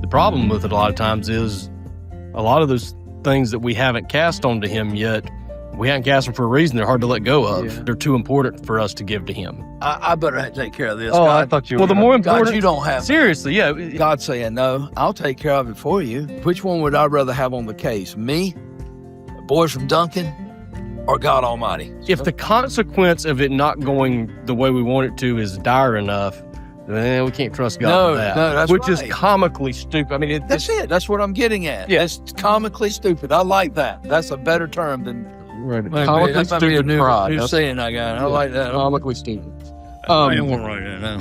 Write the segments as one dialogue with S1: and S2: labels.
S1: problem with it a lot of times is a lot of those things that we haven't cast onto him yet, we haven't cast them for a reason. They're hard to let go of. Yeah. They're too important for us to give to him.
S2: I better take care of this.
S1: Oh,
S2: God,
S1: I thought you were. Well, the more important...
S2: God, you don't have...
S1: Seriously, yeah.
S2: God saying, no, I'll take care of it for you. Which one would I rather have on the case? Me, boys from Duncan, or God Almighty?
S1: If the consequence of it not going the way we want it to is dire enough, then we can't trust God for that.
S2: No, that's
S1: which
S2: right.
S1: is comically stupid. I mean,
S2: that's it. That's what I'm getting at.
S1: Yeah.
S2: It's comically stupid. I like that. That's a better term than...
S1: Right. Comically stupid
S2: new
S1: pride.
S2: New saying I got. I like that.
S1: Comically stupid.
S2: I don't want to write that down.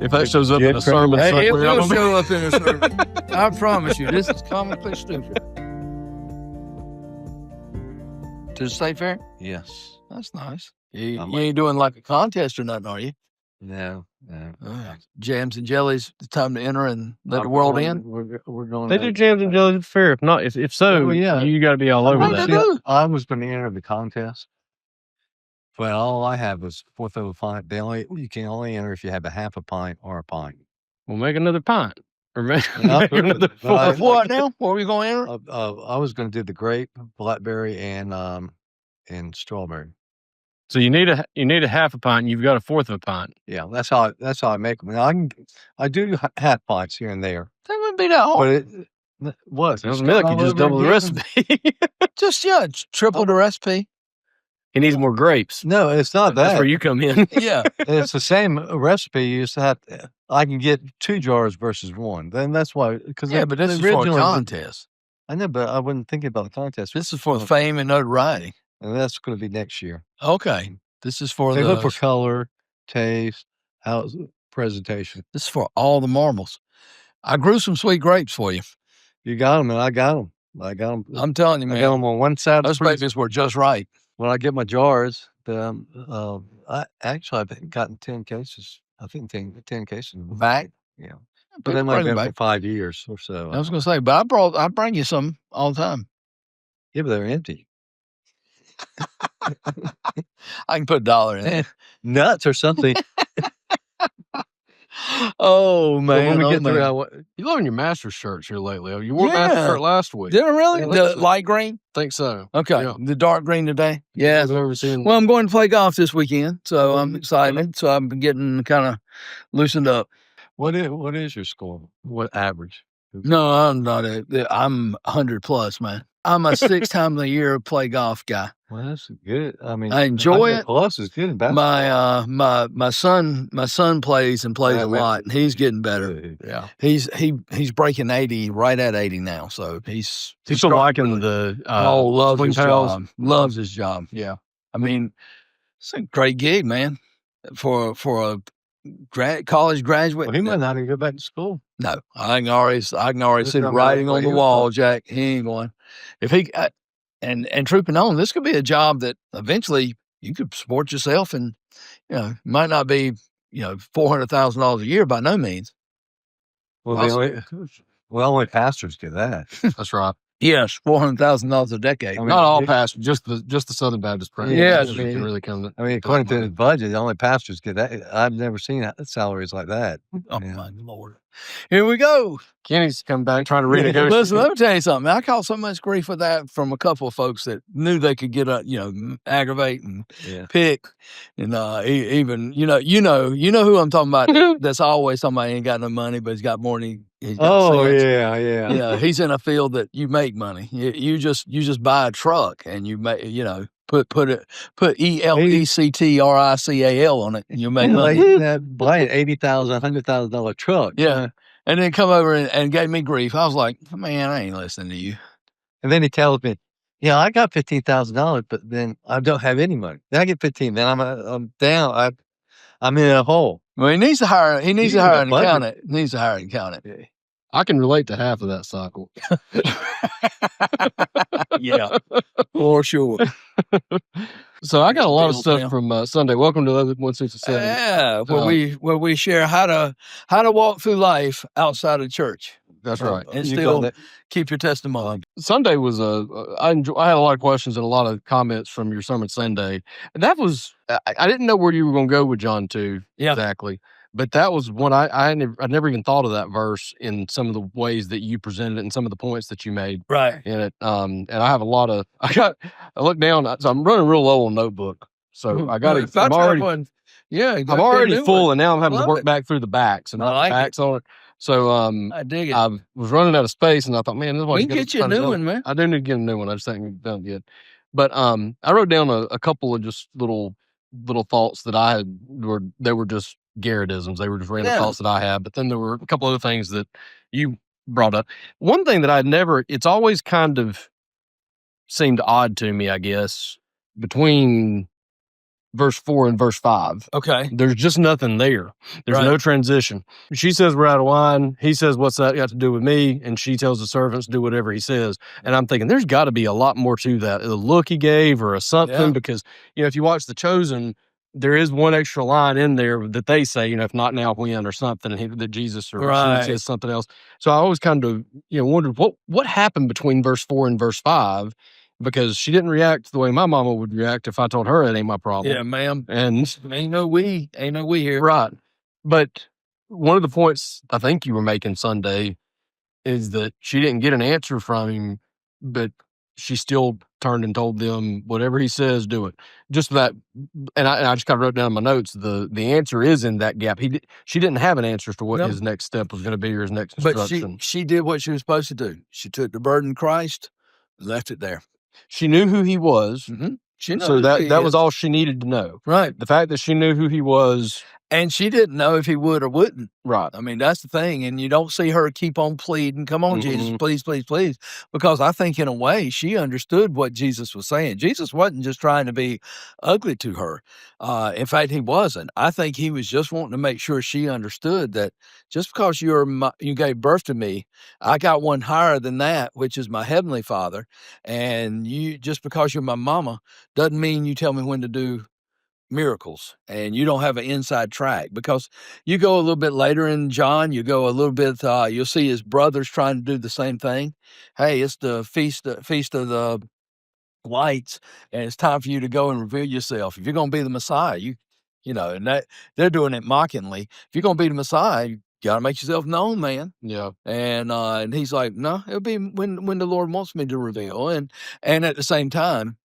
S1: If that shows up in a sermon,
S2: hey, it will show up in a sermon. I promise you, this is comically stupid. To the state fair?
S3: Yes.
S2: That's nice. You ain't doing like a contest or nothing, are you?
S3: No.
S2: Jams and jellies, it's time to enter and let the world in?
S3: We're going.
S1: They do jams and jellies at the fair. If so, you got to be all over that.
S3: I was going to enter the contest, but all I had was fourth of a pint. You can only enter if you have a half a pint or a pint.
S1: We'll make another pint. Or make another
S2: fourth. What now? What are we going to enter?
S3: I was going to do the grape, blackberry, and strawberry.
S1: So you need a half a pint, and you've got a fourth of a pint.
S3: Yeah, that's how I make them. Now, I do half pints here and there.
S2: That wouldn't be that hard.
S3: But what?
S1: Sounds milk. You just double the recipe.
S2: just triple the recipe.
S1: He needs more grapes.
S3: No, it's not that.
S1: That's where you come in.
S2: Yeah,
S3: it's the same recipe. You just have I can get 2 jars versus 1. Then that's why.
S2: But this is for a contest.
S3: I know, but I wasn't thinking about the contest.
S2: This is for fame and notoriety.
S3: And that's going to be next year.
S2: Okay. This is for
S3: they look for color, taste, presentation.
S2: This is for all the marbles. I grew some sweet grapes for you.
S3: You got them, and I got them.
S2: I'm telling you, man.
S3: I got them on one side.
S2: Those babies were just right.
S3: When I get my jars, I've gotten 10 cases. I think 10 cases
S2: back.
S3: Yeah, but they might have been for 5 years or so.
S2: I was going to say, but I bring you some all the time.
S3: Yeah, but they're empty.
S2: I can put $1 in it.
S3: Nuts or something.
S2: Oh, man.
S1: When we get through, you loving your Masters shirts here lately. You wore a Masters shirt last week.
S2: Did I really? The light green?
S1: Think so.
S2: Okay. Yeah. The dark green today? Yeah.
S1: I've never seen.
S2: Well, I'm going to play golf this weekend, so I'm excited. So I'm getting kind of loosened up.
S3: What is your score? What average?
S2: No, I'm not. I'm 100 plus, man. I'm a 6 times a year play golf guy.
S3: Well, that's good. I mean,
S2: I enjoy it.
S3: Plus is good.
S2: My son plays a lot, and he's getting better.
S1: Yeah,
S2: he's breaking 80, right at 80 now. So he's
S1: still liking the
S2: loves his job. Loves his job.
S1: Yeah,
S2: I mean, it's a great gig, man, for a college graduate.
S3: Well, he might not even go back to school.
S2: No, I can already see the writing on the wall, Jack. He ain't going. If he and trooping on, this could be a job that eventually you could support yourself, and might not be $400,000 a year by no means.
S3: Well, only pastors get that.
S1: That's right.
S2: Yes, $400,000 a decade.
S1: I mean, not all pastors, just the Southern Baptist Press.
S2: Yeah,
S1: can really come.
S3: According to the budget, the only pastors get that. I've never seen salaries like that.
S2: Oh my Lord! Here we go.
S1: Kenny's come back trying to renegotiate.
S2: Listen, let me tell you something. I caught so much grief with that from a couple of folks that knew they could get aggravate and pick, and even you know who I'm talking about. That's always somebody ain't got no money, but he's got more than he's got sense. Yeah. He's in a field that you make money. You just buy a truck and you make put ELECTRICAL on it and you make money.
S3: Buy an $80,000, $100,000 truck.
S2: Yeah. And then come over and gave me grief. I was like, man, I ain't listening to you.
S3: And then he tells me, I got $15,000, but then I don't have any money. Then I get 15. Then I'm down. I'm in a hole.
S2: Well, he needs to hire an accountant. He needs to hire an accountant.
S1: Yeah. I can relate to half of that cycle.
S2: Yeah, for sure.
S1: So I got a lot of stuff from Sunday. Welcome to 167.
S2: Yeah, where we share how to walk through life outside of church. That's right. And
S3: You
S2: still
S3: got it.
S2: keep your testimony.
S1: Sunday was I had a lot of questions and a lot of comments from your sermon Sunday. And that was I didn't know where you were going to go with John 2 exactly, but that was one I never even thought of that verse in some of the ways that you presented it and some of the points that you made
S2: Right.
S1: in it. And I have a lot of I look down, so I'm running real low on notebook, so I got to. I'm already full, and now I'm having to work back through the backs and write the backs on it. So
S2: I dig it.
S1: I was running out of space, and I thought, man, this is
S2: we can get you a new one, man.
S1: I do need to get a new one. I just haven't done it yet. But I wrote down a couple of just little thoughts that I had they were just Garrettisms. They were just random thoughts that I had. But then there were a couple other things that you brought up. One thing that it's always kind of seemed odd to me, I guess, between verse 4 and verse 5.
S2: Okay.
S1: There's just nothing there. There's no transition. She says we're out of wine. He says, what's that got to do with me? And she tells the servants do whatever he says. And I'm thinking there's got to be a lot more to that. The look he gave or a something, because, if you watch The Chosen, there is one extra line in there that they say, if not now, when, or something, and that Jesus or she says something else. So I always kind of, wondered what happened between verse 4 and verse 5, because she didn't react the way my mama would react if I told her it ain't my problem.
S2: Yeah, ma'am.
S1: And
S2: ain't no we here.
S1: Right. But one of the points I think you were making Sunday is that she didn't get an answer from him, but she still turned and told them whatever he says, do it. Just that, and I just kind of wrote down in my notes the answer is in that gap. She didn't have an answer to what his next step was going to be or his next instruction.
S2: But she did what she was supposed to do. She took the burden of Christ, left it there.
S1: She knew who he was.
S2: Mm-hmm.
S1: So that was all she needed to know.
S2: Right.
S1: The fact that she knew who he was.
S2: And she didn't know if he would or wouldn't.
S1: Right.
S2: I mean, that's the thing. And you don't see her keep on pleading, come on, Jesus, please, please, please. Because I think in a way she understood what Jesus was saying. Jesus wasn't just trying to be ugly to her. In fact, he wasn't. I think he was just wanting to make sure she understood that just because you gave birth to me, I got one higher than that, which is my heavenly Father. And just because you're my mama doesn't mean you tell me when to do miracles and you don't have an inside track, because you go a little bit later in John, you go a little bit, you'll see his brothers trying to do the same thing. Hey, it's the feast of the lights, and it's time for you to go and reveal yourself. If you're going to be the Messiah, and that they're doing it mockingly. If you're going to be the Messiah, you got to make yourself known, man.
S1: Yeah.
S2: And he's like, no, it'll be when the Lord wants me to reveal. And at the same time,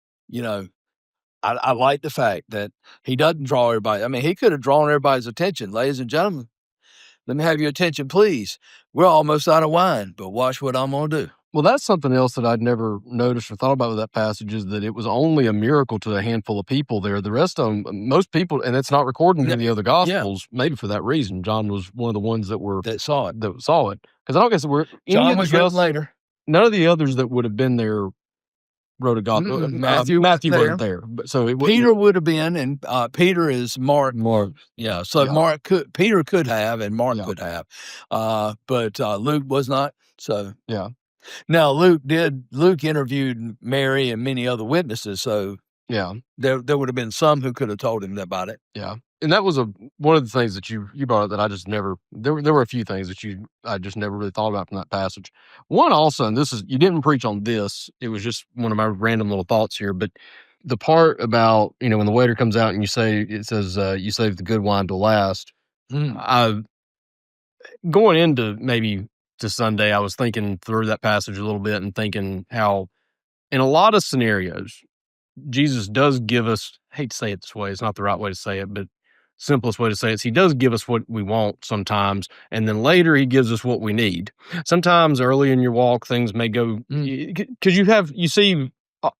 S2: I like the fact that he doesn't draw everybody. I mean, he could have drawn everybody's attention. Ladies and gentlemen, let me have your attention, please. We're almost out of wine, but watch what I'm going to do.
S1: Well, that's something else that I'd never noticed or thought about with that passage, is that it was only a miracle to a handful of people there. The rest of them, most people, and it's not recorded in the other Gospels, maybe for that reason. John was one of the ones that saw it. Because I don't guess
S2: John was written later.
S1: None of the others that would have been there wrote a gospel. Matthew wasn't there, but so
S2: Peter would have been, and Peter is Mark. Yeah, so Peter could have, and Mark could have, but Luke was not. So now Luke interviewed Mary and many other witnesses. So there would have been some who could have told him about it.
S1: Yeah. And that was one of the things that you brought up that I just never, there were a few things that I just never really thought about from that passage. One also, and you didn't preach on this, it was just one of my random little thoughts here, but the part about, when the waiter comes out and you says, you save the good wine to last. Going into maybe to Sunday, I was thinking through that passage a little bit and thinking how in a lot of scenarios, Jesus does give us, I hate to say it this way, it's not the right way to say it, but simplest way to say it is he does give us what we want sometimes, and then later he gives us what we need. Sometimes early in your walk, things may go, because you see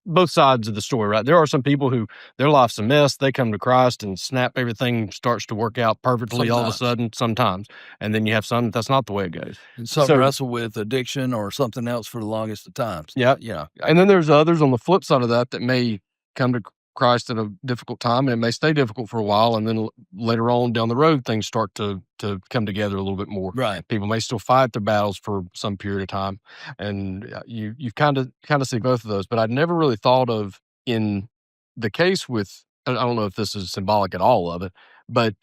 S1: both sides of the story, right? There are some people who their life's a mess. They come to Christ and snap, everything starts to work out perfectly all of a sudden sometimes. And then you have some that's not the way it goes.
S2: And some wrestle with addiction or something else for the longest of times.
S1: Yeah. And then there's others on the flip side of that may come to Christ at a difficult time, and it may stay difficult for a while, and then later on down the road things start to come together a little bit more.
S2: Right.
S1: People may still fight their battles for some period of time, and you kind of see both of those. But I'd never really thought of in the case with, I don't know if this is symbolic at all of it, but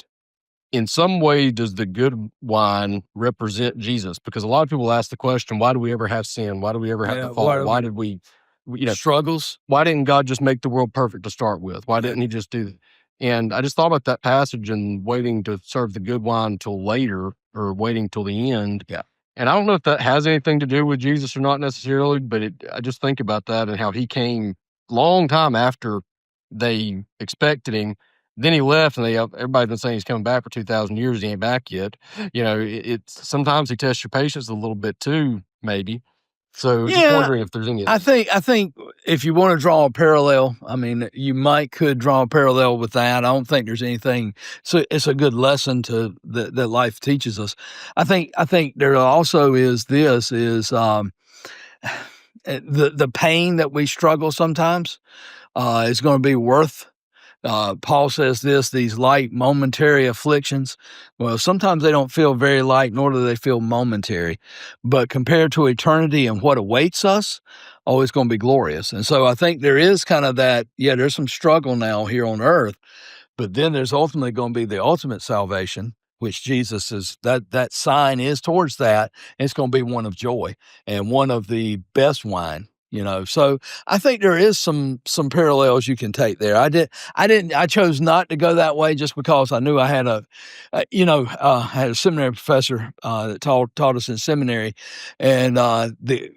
S1: in some way, does the good wine represent Jesus? Because a lot of people ask the question, why do we ever have sin? Why do we ever have to fall? Why did we,
S2: struggles?
S1: Why didn't God just make the world perfect to start with? Why didn't he just do that? And I just thought about that passage and waiting to serve the good wine until later, or waiting till the end.
S2: Yeah.
S1: And I don't know if that has anything to do with Jesus or not necessarily, but I just think about that and how he came long time after they expected him. Then he left, and everybody's been saying he's coming back for 2,000 years. He ain't back yet. It's sometimes he tests your patience a little bit too, maybe. So just wondering if there's any.
S2: I think if you want to draw a parallel, I mean, you could draw a parallel with that. I don't think there's anything. So it's a good lesson that life teaches us. I think there also is the pain that we struggle sometimes is going to be worth. Paul says these light momentary afflictions. Well, sometimes they don't feel very light, nor do they feel momentary. But compared to eternity and what awaits us, it's going to be glorious. And so I think there is kind of that, there's some struggle now here on earth, but then there's ultimately going to be the ultimate salvation, which Jesus is, that sign is towards that. And it's going to be one of joy and one of the best wine. So I think there is some parallels you can take there. I chose not to go that way just because I knew I had I had a seminary professor that taught us in seminary, and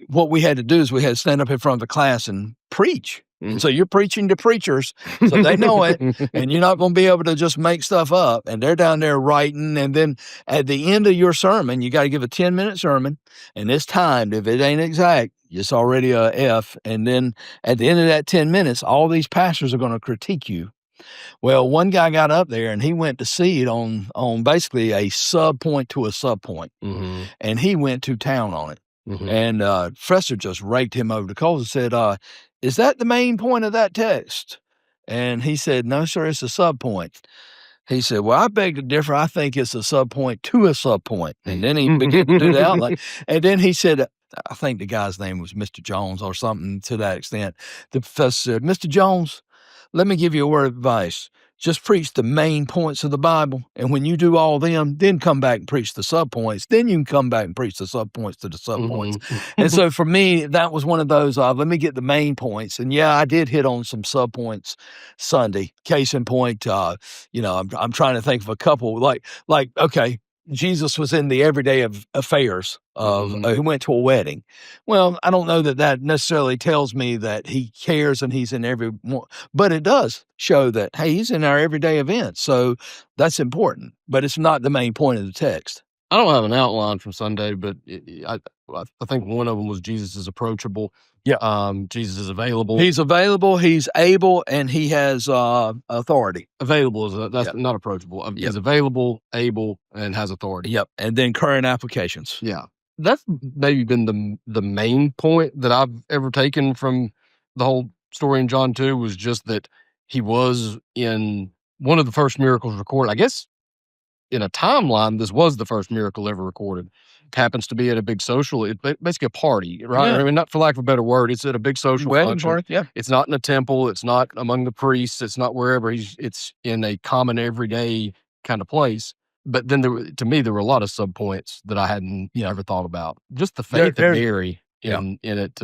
S2: what we had to do is we had to stand up in front of the class and preach. And so you're preaching to preachers, so they know it, and you're not going to be able to just make stuff up. And they're down there writing, and then at the end of your sermon, you got to give a 10-minute sermon, and it's timed. If it ain't exact, it's already a F. And then at the end of that 10 minutes, all these pastors are going to critique you. Well, one guy got up there and he went to see it on basically a sub point to a sub point, and he went to town on it. And Fresser just raked him over the coals and said, is that the main point of that text? And he said, no, sir, it's a sub point. He said, well, I beg to differ. I think it's a sub point to a sub point. And then he began to do the outline. And then he said, I think the guy's name was Mr. Jones or something to that extent. The professor said, Mr. Jones, let me give you a word of advice. Just preach the main points of the Bible. And when you do all them, then come back and preach the subpoints. Then you can come back and preach the subpoints to the subpoints. And so for me, that was one of those, let me get the main points. And I did hit on some subpoints Sunday. Case in point, I'm trying to think of a couple like, okay, Jesus was in the everyday of affairs of he went to a wedding. Well, I don't know that necessarily tells me that he cares and he's in every one, but it does show that, hey, he's in our everyday events. So that's important, but it's not the main point of the text.
S1: I don't have an outline from Sunday, but I think one of them was Jesus is approachable.
S2: Yeah.
S1: Jesus is available.
S2: He's available, he's able, and he has authority.
S1: Available that's not approachable. He's available, able, and has authority.
S2: Yep. And then current applications.
S1: Yeah. That's maybe been the main point that I've ever taken from the whole story in John 2 was just that he was in one of the first miracles recorded. I guess in a timeline, this was the first miracle ever recorded. It happens to be at a big social, basically a party, right?
S2: Yeah.
S1: I mean, not for lack of a better word, it's at a big social
S2: wedding
S1: function.
S2: party, yeah.
S1: It's not in a temple. It's not among the priests. It's not wherever. It's in a common everyday kind of place. But then to me, there were a lot of subpoints that I hadn't ever thought about. Just the faith of Mary in it.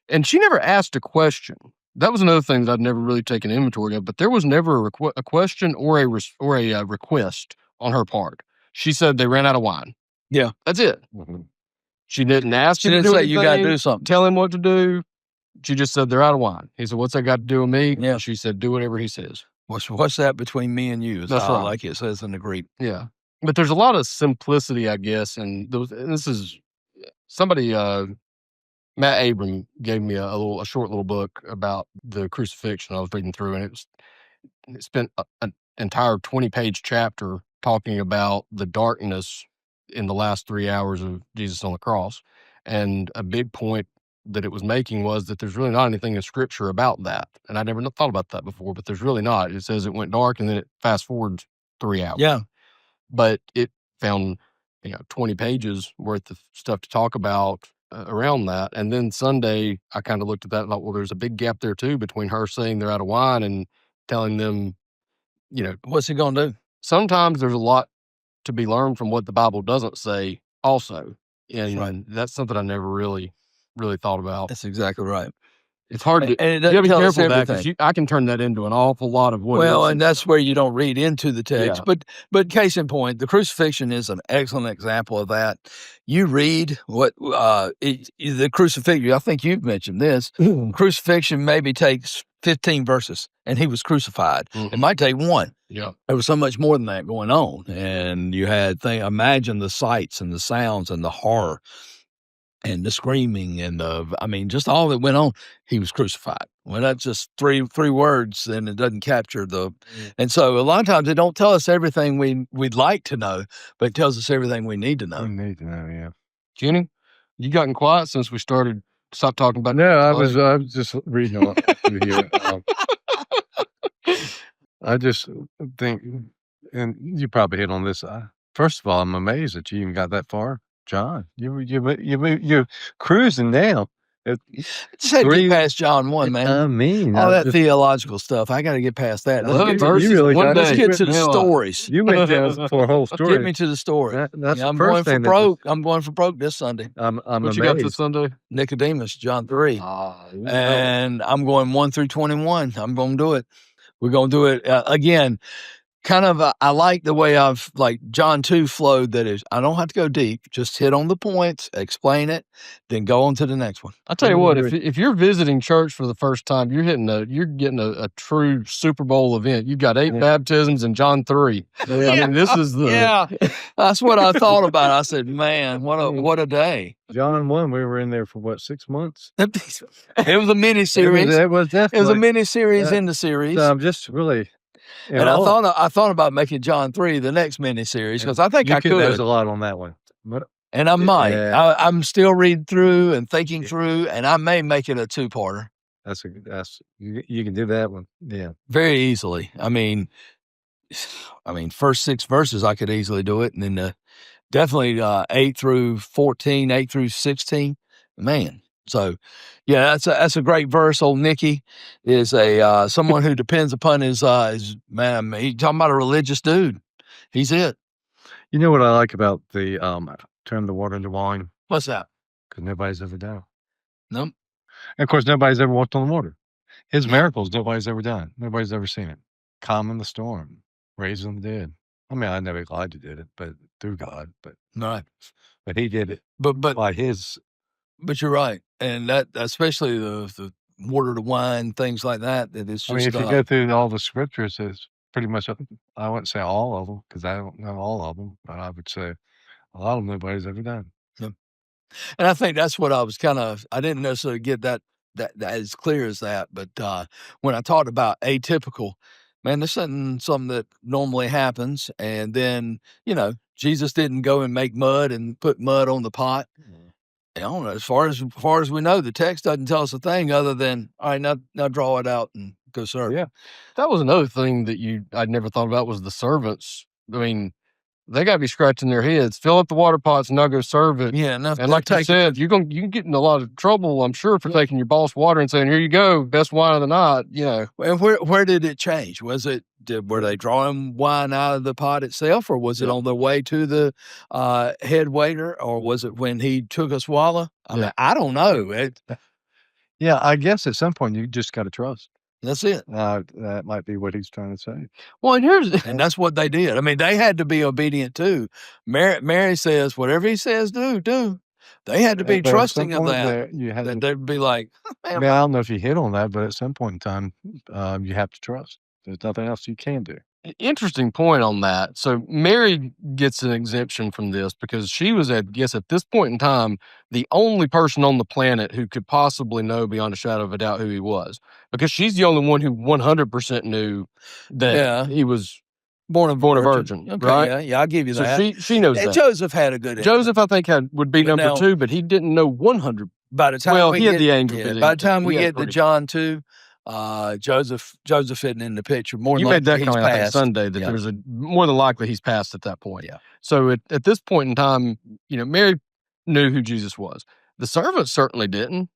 S1: And she never asked a question. That was another thing that I'd never really taken inventory of. But there was never a question or a request on her part. She said they ran out of wine.
S2: Yeah,
S1: that's it. She didn't ask.
S2: She didn't say you got to do something.
S1: Tell him what to do. She just said they're out of wine. He said, "What's that got to do with me?"
S2: Yeah.
S1: She said, "Do whatever he says."
S2: What's that between me and you?
S1: That's right.
S2: Like it says in the Greek.
S1: Yeah, but there's a lot of simplicity, I guess, and this is somebody. Matt Abram gave me a short little book about the crucifixion I was reading through, and it spent an entire 20-page chapter talking about the darkness in the last 3 hours of Jesus on the cross. And a big point that it was making was that there's really not anything in scripture about that. And I never thought about that before, but there's really not. It says it went dark and then it fast forwards 3 hours.
S2: Yeah.
S1: But it found, 20 pages worth of stuff to talk about around that. And then Sunday, I kind of looked at that and thought, well, there's a big gap there too between her saying they're out of wine and telling them,
S2: what's he going to do?
S1: sometimes there's a lot to be learned from what the Bible doesn't say also. And
S2: right.
S1: that's something I never really thought about.
S2: That's exactly right.
S1: It's hard to,
S2: And it
S1: you gotta
S2: doesn't
S1: be
S2: tell us
S1: careful with that because
S2: everything.
S1: I can turn that into an awful lot of what
S2: Well,
S1: ifs
S2: and that's where you don't read into the text.
S1: Yeah.
S2: But case in point, the crucifixion is an excellent example of that. You read what the crucifixion. I think you've mentioned this. Crucifixion maybe takes 15 verses, and he was crucified. It might take one.
S1: Yeah.
S2: There was so much more than that going on, and you had imagine the sights and the sounds and the horror and the screaming and just all that went on. He was crucified. Well, that's just three words, and it doesn't capture the. And so a lot of times it don't tell us everything we'd like to know, but it tells us everything we need to know.
S3: We need to know, yeah.
S1: Jenny, you gotten quiet since we stopped talking about.
S3: No, I was just reading on through here. I just think, and you probably hit on this. First of all, I'm amazed that you even got that far, John. You're cruising now.
S2: Just had to get past John 1, man.
S3: I mean,
S2: all that theological stuff. I got to get past that. Let's get to the stories.
S3: You went down for a whole story.
S2: Get me to the story.
S3: That's
S2: I'm
S3: the
S2: going
S3: first
S2: for
S3: thing.
S2: broke. I'm going for broke this Sunday.
S3: I'm
S1: What
S3: amazed.
S1: you got this Sunday?
S2: Nicodemus, John 3. And I'm going 1 through 21. I'm going to do it. We're going to do it again. Kind of, I like the way John 2 flowed. That is, I don't have to go deep. Just hit on the points, explain it, then go on to the next one.
S1: I'll tell you what, if you're visiting church for the first time, you're getting a true Super Bowl event. You've got 8 baptisms and John 3. I mean, this is
S2: that's what I thought about. I said, man, what a day.
S3: John 1, we were in there for 6 months?
S2: It was a mini series.
S3: It was definitely.
S2: It was a mini series in the series.
S3: So I'm just really.
S2: And I thought about making John 3 the next mini series because I think I could.
S3: There's a lot on that one,
S2: and I might. Yeah. I'm still reading through and thinking through, and I may make it a 2-parter.
S3: You can do that one, yeah,
S2: very easily. I mean, first 6 verses I could easily do it, and then definitely 8 through 14, 8 through 16, man. So, yeah, that's a great verse. Old Nicky is someone who depends upon his man. He's talking about a religious dude. He's it.
S3: You know what I like about the turn the water into wine?
S2: What's that?
S3: Because nobody's ever done it.
S2: No. And
S3: of course, nobody's ever walked on the water. His miracles, nobody's ever done. Nobody's ever seen it. Calming the storm, raising the dead. I mean, I never Elijah did it, but through God. But
S2: right.
S3: But he did it.
S2: But
S3: by his.
S2: But you're right, and that especially the water to wine, things like that. That it's just.
S3: I mean, if you go through all the scriptures, it's pretty much. I wouldn't say all of them because I don't know all of them, but I would say a lot of them nobody's ever done.
S2: Yeah. And I think that's what I was I didn't necessarily get that as clear as that, but when I talked about atypical, man, this isn't something that normally happens. And then Jesus didn't go and make mud and put mud on the pot. I don't know. As far as we know, the text doesn't tell us a thing other than, all right, now draw it out and go serve.
S1: Yeah, that was another thing that I'd never thought about was the servants. I mean, they got to be scratching their heads. Fill up the water pots and now go serve it.
S2: Yeah, and
S1: like you said, you can get in a lot of trouble, I'm sure, for taking your boss water and saying, "Here you go, best wine of the night."
S2: And where did it change? Was it were they drawing wine out of the pot itself, or was it on their way to the head waiter, or was it when he took a swallow? I mean, I don't know.
S3: Yeah, I guess at some point you just got to trust.
S2: That's it.
S3: That might be what he's trying to say.
S2: Well, and that's what they did. I mean, they had to be obedient too. Mary says, whatever he says, do. They had to be trusting of that. That they'd be like,
S3: I mean, I don't know if you hit on that, but at some point in time, you have to trust. There's nothing else you can do.
S1: Interesting point on that. So Mary gets an exemption from this because she was, at this point in time, the only person on the planet who could possibly know beyond a shadow of a doubt who he was, because she's the only one who 100% knew that he was born a virgin.
S2: Okay,
S1: right?
S2: Yeah, I'll give you that.
S1: So she knows that.
S2: Joseph had a good.
S1: Joseph, I think, would be number 2, but he didn't know 100.
S2: By the time
S1: he had the angel.
S2: Yeah, by the time we get to John 2. Joseph isn't in the picture. More
S1: you
S2: than
S1: made that
S2: he's
S1: comment
S2: passed.
S1: Sunday that there's more than likely he's passed at that point.
S2: Yeah.
S1: So at this point in time, Mary knew who Jesus was. The servants certainly didn't,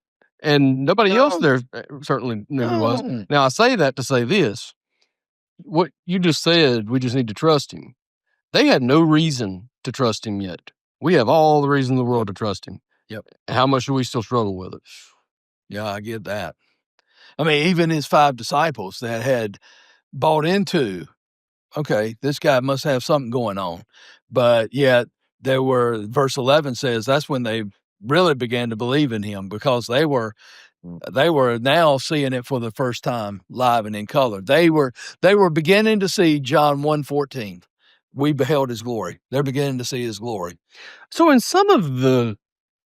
S1: and nobody else there certainly knew who he was. Now I say that to say this: what you just said, we just need to trust him. They had no reason to trust him yet. We have all the reason in the world to trust him.
S2: Yep.
S1: How much do we still struggle with it?
S2: Yeah, I get that. I mean, even his 5 disciples that had bought into, okay, this guy must have something going on. But yet verse 11 says that's when they really began to believe in him, because they were now seeing it for the first time live and in color. They were beginning to see John 1:14. We beheld his glory. They're beginning to see his glory.
S1: So in some of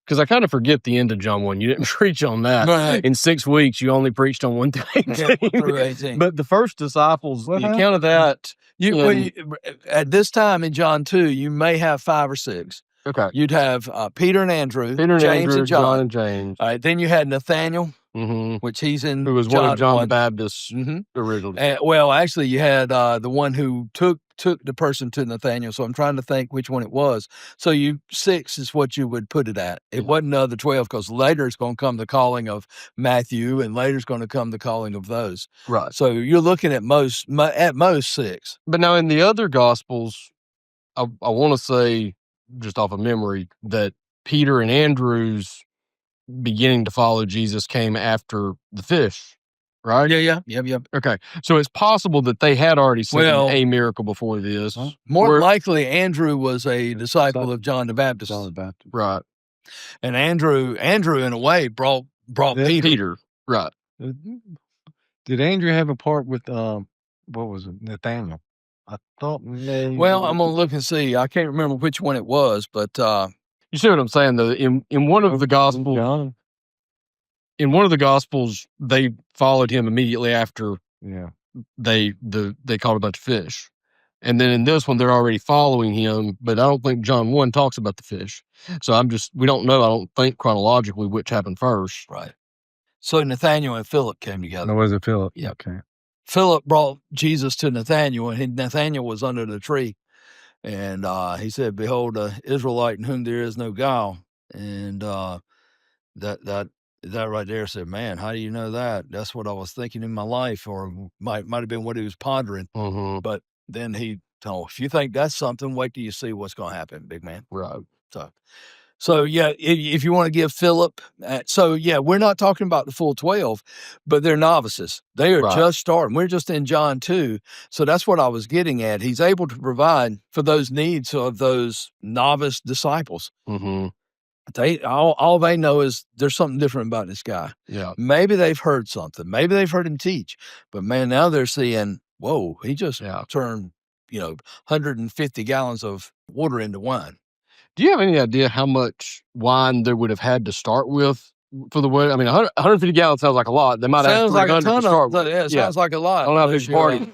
S1: because I kind of forget the end of John 1. You didn't preach on that.
S2: Right.
S1: In 6 weeks, you only preached on 1 thing.
S2: Yeah, 1 through 18.
S1: But the first disciples,
S3: What
S1: you
S3: happened?
S1: counted that.
S2: At this time in John 2, you may have 5 or 6.
S1: Okay.
S2: You'd have Peter and Andrew,
S1: Peter and
S2: James
S1: Andrew,
S2: and John.
S1: and James.
S2: All right, then you had Nathaniel, which he's in
S1: Who was one of John the Baptist's
S2: Mhm.
S1: originally.
S2: Well, actually, you had the one who took the person to Nathaniel. So I'm trying to think which one it was. So 6 is what you would put it at. It wasn't the other 12, because later it's going to come the calling of Matthew, and later it's going to come the calling of those.
S1: Right.
S2: So you're looking at most 6.
S1: But now in the other Gospels, I want to say, just off of memory, that Peter and Andrew's beginning to follow Jesus came after the fish, right?
S2: Yeah. Yep.
S1: Okay. So it's possible that they had already seen a miracle before this.
S2: More likely, Andrew was a disciple of John the Baptist.
S3: John the Baptist.
S1: Right.
S2: And Andrew, in a way, brought Peter.
S1: Right.
S3: Did Andrew have a part with what was it, Nathaniel? I thought maybe.
S2: Well, I'm gonna look and see. I can't remember which one it was, but
S1: you see what I'm saying, though. In one of the Gospels,
S3: John?
S1: In one of the Gospels, they followed him immediately after.
S3: Yeah.
S1: They caught a bunch of fish, and then in this one, they're already following him. But I don't think John 1 talks about the fish. So we don't know. I don't think chronologically which happened first.
S2: Right. So Nathaniel and Philip came together.
S3: No, was it Philip?
S2: Yeah.
S3: Okay.
S2: Philip brought Jesus to Nathaniel, and Nathaniel was under the tree. And he said, "Behold, an Israelite in whom there is no guile." And that right there said, "Man, how do you know that?" That's what I was thinking in my life, or might have been what he was pondering. But then he told, "If you think that's something, wait till you see what's going to happen, big man."
S1: Right.
S2: So yeah, if you want to give Philip, we're not talking about the full 12, but they're novices. They are just starting. We're just in John 2. So that's what I was getting at. He's able to provide for those needs of those novice disciples. All they know is there's something different about this guy.
S1: Yeah.
S2: Maybe they've heard something. Maybe they've heard him teach. But man, now they're seeing, whoa, he just turned 150 gallons of water into wine.
S1: Do you have any idea how much wine they would have had to start with for the wedding? I mean, 150 gallons sounds like a lot. They might have 300 to start with.
S2: Yeah, it sounds like a lot.
S1: I don't know how big the party.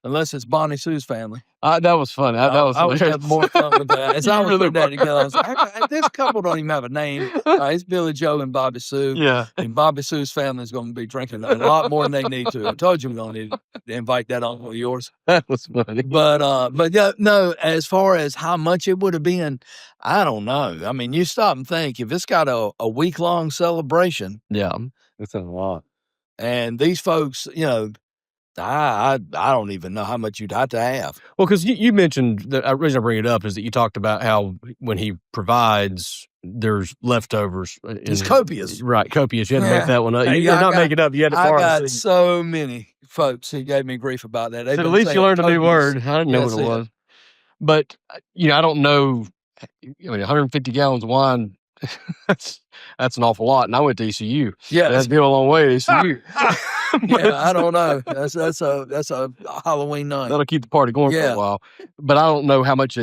S2: Unless it's Bonnie Sue's family.
S1: That was funny. That was
S2: I would have more fun with that. As I was putting that together, I was like, this couple don't even have a name. It's Billy Joe and Bobby Sue.
S1: Yeah.
S2: And Bobby Sue's family is going to be drinking a lot more than they need to. I told you we're going to need to invite that uncle of yours.
S1: That was funny.
S2: But yeah, no, as far as how much it would have been, I don't know. I mean, you stop and think, if it's got a week-long celebration.
S1: Yeah.
S3: That's a lot.
S2: And these folks, I don't even know how much you'd have to have.
S1: Well, because you mentioned, the reason I bring it up is that you talked about how when he provides, there's leftovers.
S2: It's copious.
S1: Right, copious. You had to make that one up. You did not make it up. You had to
S2: I
S1: borrow
S2: got
S1: the
S2: so many folks who gave me grief about that.
S1: So at least you learned a new word. I didn't know what it was. But, I don't know. I mean, 150 gallons of wine, that's an awful lot. And I went to ECU.
S2: Yeah.
S1: That's been a long way to ECU.
S2: Yeah, I don't know. That's a Halloween night.
S1: That'll keep the party going for a while. But I don't know how much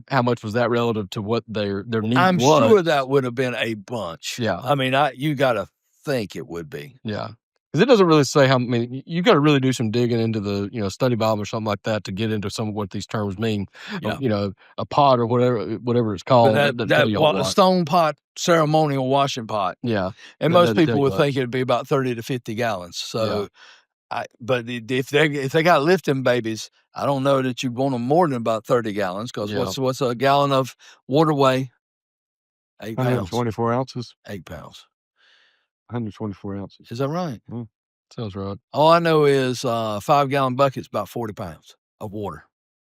S1: how much was that relative to what their need
S2: I'm
S1: was.
S2: sure that would have been a bunch.
S1: Yeah.
S2: I mean, you got to think it would be.
S1: Yeah. Because it doesn't really say how many. You got to really do some digging into the study Bible or something like that to get into some of what these terms mean.
S2: Yeah.
S1: A pot or whatever it's called.
S2: A stone pot, ceremonial washing pot.
S1: Yeah.
S2: And most people would think it'd be about 30 to 50 gallons. So, but if they got lifting babies, I don't know that you'd want them more than about 30 gallons. Because what's a gallon of water weigh? 8 pounds.
S3: 124 ounces.
S2: 8 pounds.
S3: 124 ounces.
S2: Is that right?
S1: Sounds right.
S2: All I know is 5-gallon bucket's about 40 pounds of water.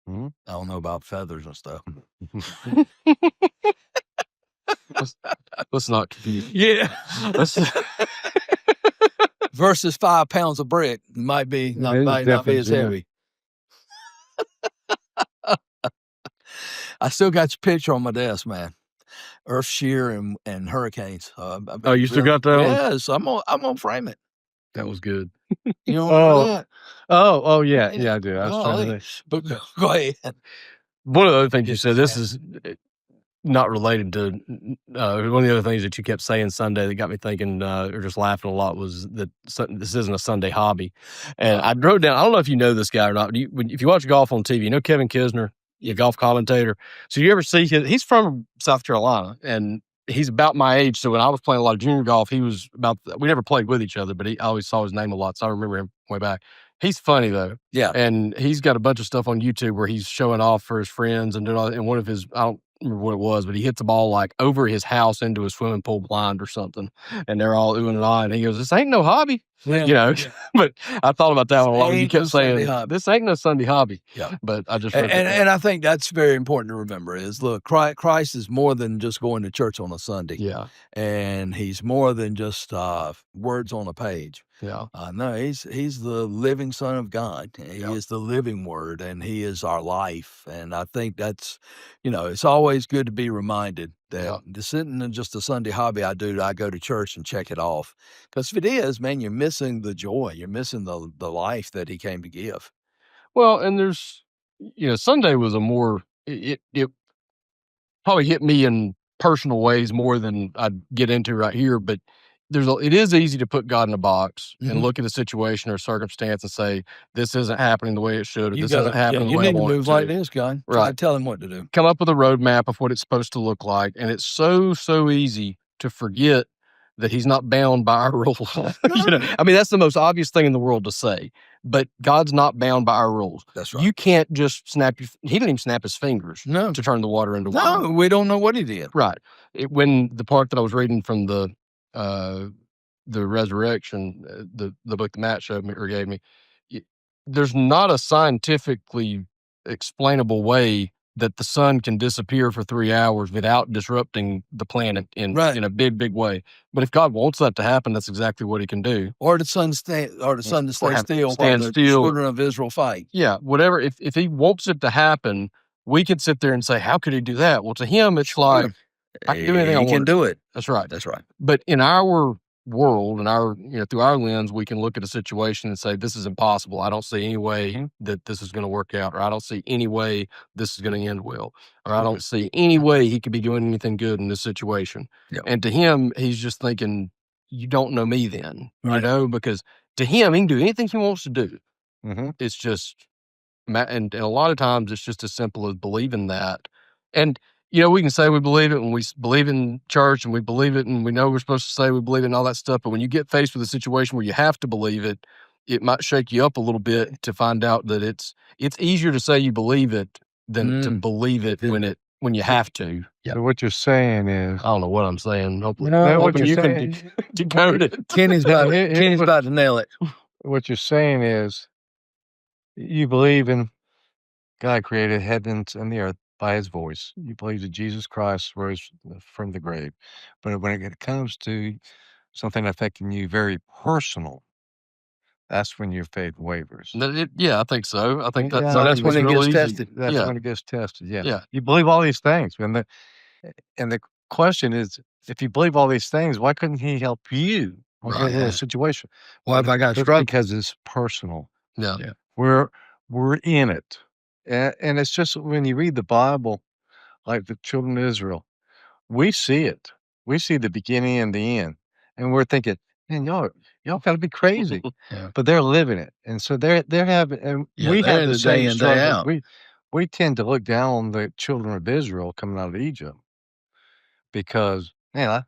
S3: Mm-hmm.
S2: I don't know about feathers and stuff.
S1: Let's not confuse.
S2: Yeah. Versus 5 pounds of brick might not be as heavy. I still got your picture on my desk, man. Earth shear and hurricanes.
S1: Oh, you still got that one?
S2: Yes, I'm gonna frame it.
S1: That was good.
S2: You don't remember that?
S3: Oh, yeah, I do. I was trying to think.
S2: But go ahead.
S1: One of the other things you said, this is not related to one of the other things that you kept saying Sunday that got me thinking or just laughing a lot was that this isn't a Sunday hobby. And I wrote down, I don't know if you know this guy or not, if you watch golf on TV, you know Kevin Kisner, a golf commentator. So you ever see he's from South Carolina and he's about my age. So when I was playing a lot of junior golf, he was we never played with each other, but I always saw his name a lot. So I remember him way back. He's funny though.
S2: Yeah.
S1: And he's got a bunch of stuff on YouTube where he's showing off for his friends and doing all, and one of his, I don't remember what it was, but he hit the ball like over his house into a swimming pool blind or something. And they're all oohing and ahhing. And he goes, "This ain't no hobby."
S2: Yeah.
S1: You know, but I thought about that one a lot. You kept saying,
S2: "This
S1: ain't no Sunday hobby."
S2: Yeah.
S1: But I just,
S2: and I think that's very important to remember is look, Christ is more than just going to church on a Sunday.
S1: Yeah.
S2: And he's more than just words on a page.
S1: Yeah.
S2: No, he's the living Son of God. He is the living Word, and he is our life. And I think that's, it's always good to be reminded that this isn't just a Sunday hobby I do. I go to church and check it off. Because if it is, man, you're missing the joy. You're missing the life that he came to give.
S1: Well, and there's, Sunday was a more, it probably hit me in personal ways more than I'd get into right here, but it is easy to put God in a box and look at a situation or circumstance and say, this isn't happening the way it should, or this isn't happening the way I want it to.
S2: You need to move like this, God.
S1: Right.
S2: Try to tell him what to do.
S1: Come up with a roadmap of what it's supposed to look like. And it's so easy to forget that he's not bound by our rules. I mean, that's the most obvious thing in the world to say, but God's not bound by our rules.
S2: That's right.
S1: You can't just he didn't even snap his fingers to turn the water into wine.
S2: No, we don't know what he did.
S1: Right. When the part that I was reading from the resurrection, the book that Matt showed me or gave me, there's not a scientifically explainable way that the sun can disappear for 3 hours without disrupting the planet in a big way. But if God wants that to happen, that's exactly what he can do.
S2: Or the sun to stay still while the children of Israel fight.
S1: Yeah, whatever. If he wants it to happen, we can sit there and say, how could he do that? Well, to him, it's like, I can do anything I want.
S2: He can do it.
S1: That's right.
S2: That's right.
S1: But in our world and through our lens, we can look at a situation and say, this is impossible. I don't see any way that this is going to work out, or I don't see any way this is going to end well, or I don't see any way he could be doing anything good in this situation. Yep. And to him, he's just thinking, you don't know me then, because to him, he can do anything he wants to do. It's just, and a lot of times it's just as simple as believing that. And we can say we believe it when we believe in church and we believe it and we know we're supposed to say we believe it and all that stuff. But when you get faced with a situation where you have to believe it, it might shake you up a little bit to find out that it's easier to say you believe it than to believe it when you have to.
S3: Yeah. So what you're saying is,
S1: I don't know what I'm saying. Hopefully,
S3: what you're
S1: you
S3: saying,
S1: can decode it.
S2: Kenny's about to nail it.
S3: What you're saying is, you believe in God created heavens and the earth by his voice. You believe that Jesus Christ rose from the grave. But when it comes to something affecting you very personal, that's when your faith wavers.
S1: I think so. I think
S2: that's when it gets tested.
S3: That's when it gets tested. Yeah. You believe all these things. And the question is, if you believe all these things, why couldn't he help you in a situation?
S2: Well, if I got struck?
S3: Because it's personal.
S1: Yeah.
S3: We're in it. And it's just when you read the Bible, like the children of Israel, we see it. We see the beginning and the end. And we're thinking, man, y'all got to be crazy. But they're living it. And so they're having, and we have the
S2: day in, day out.
S3: We tend to look down on the children of Israel coming out of Egypt because, man,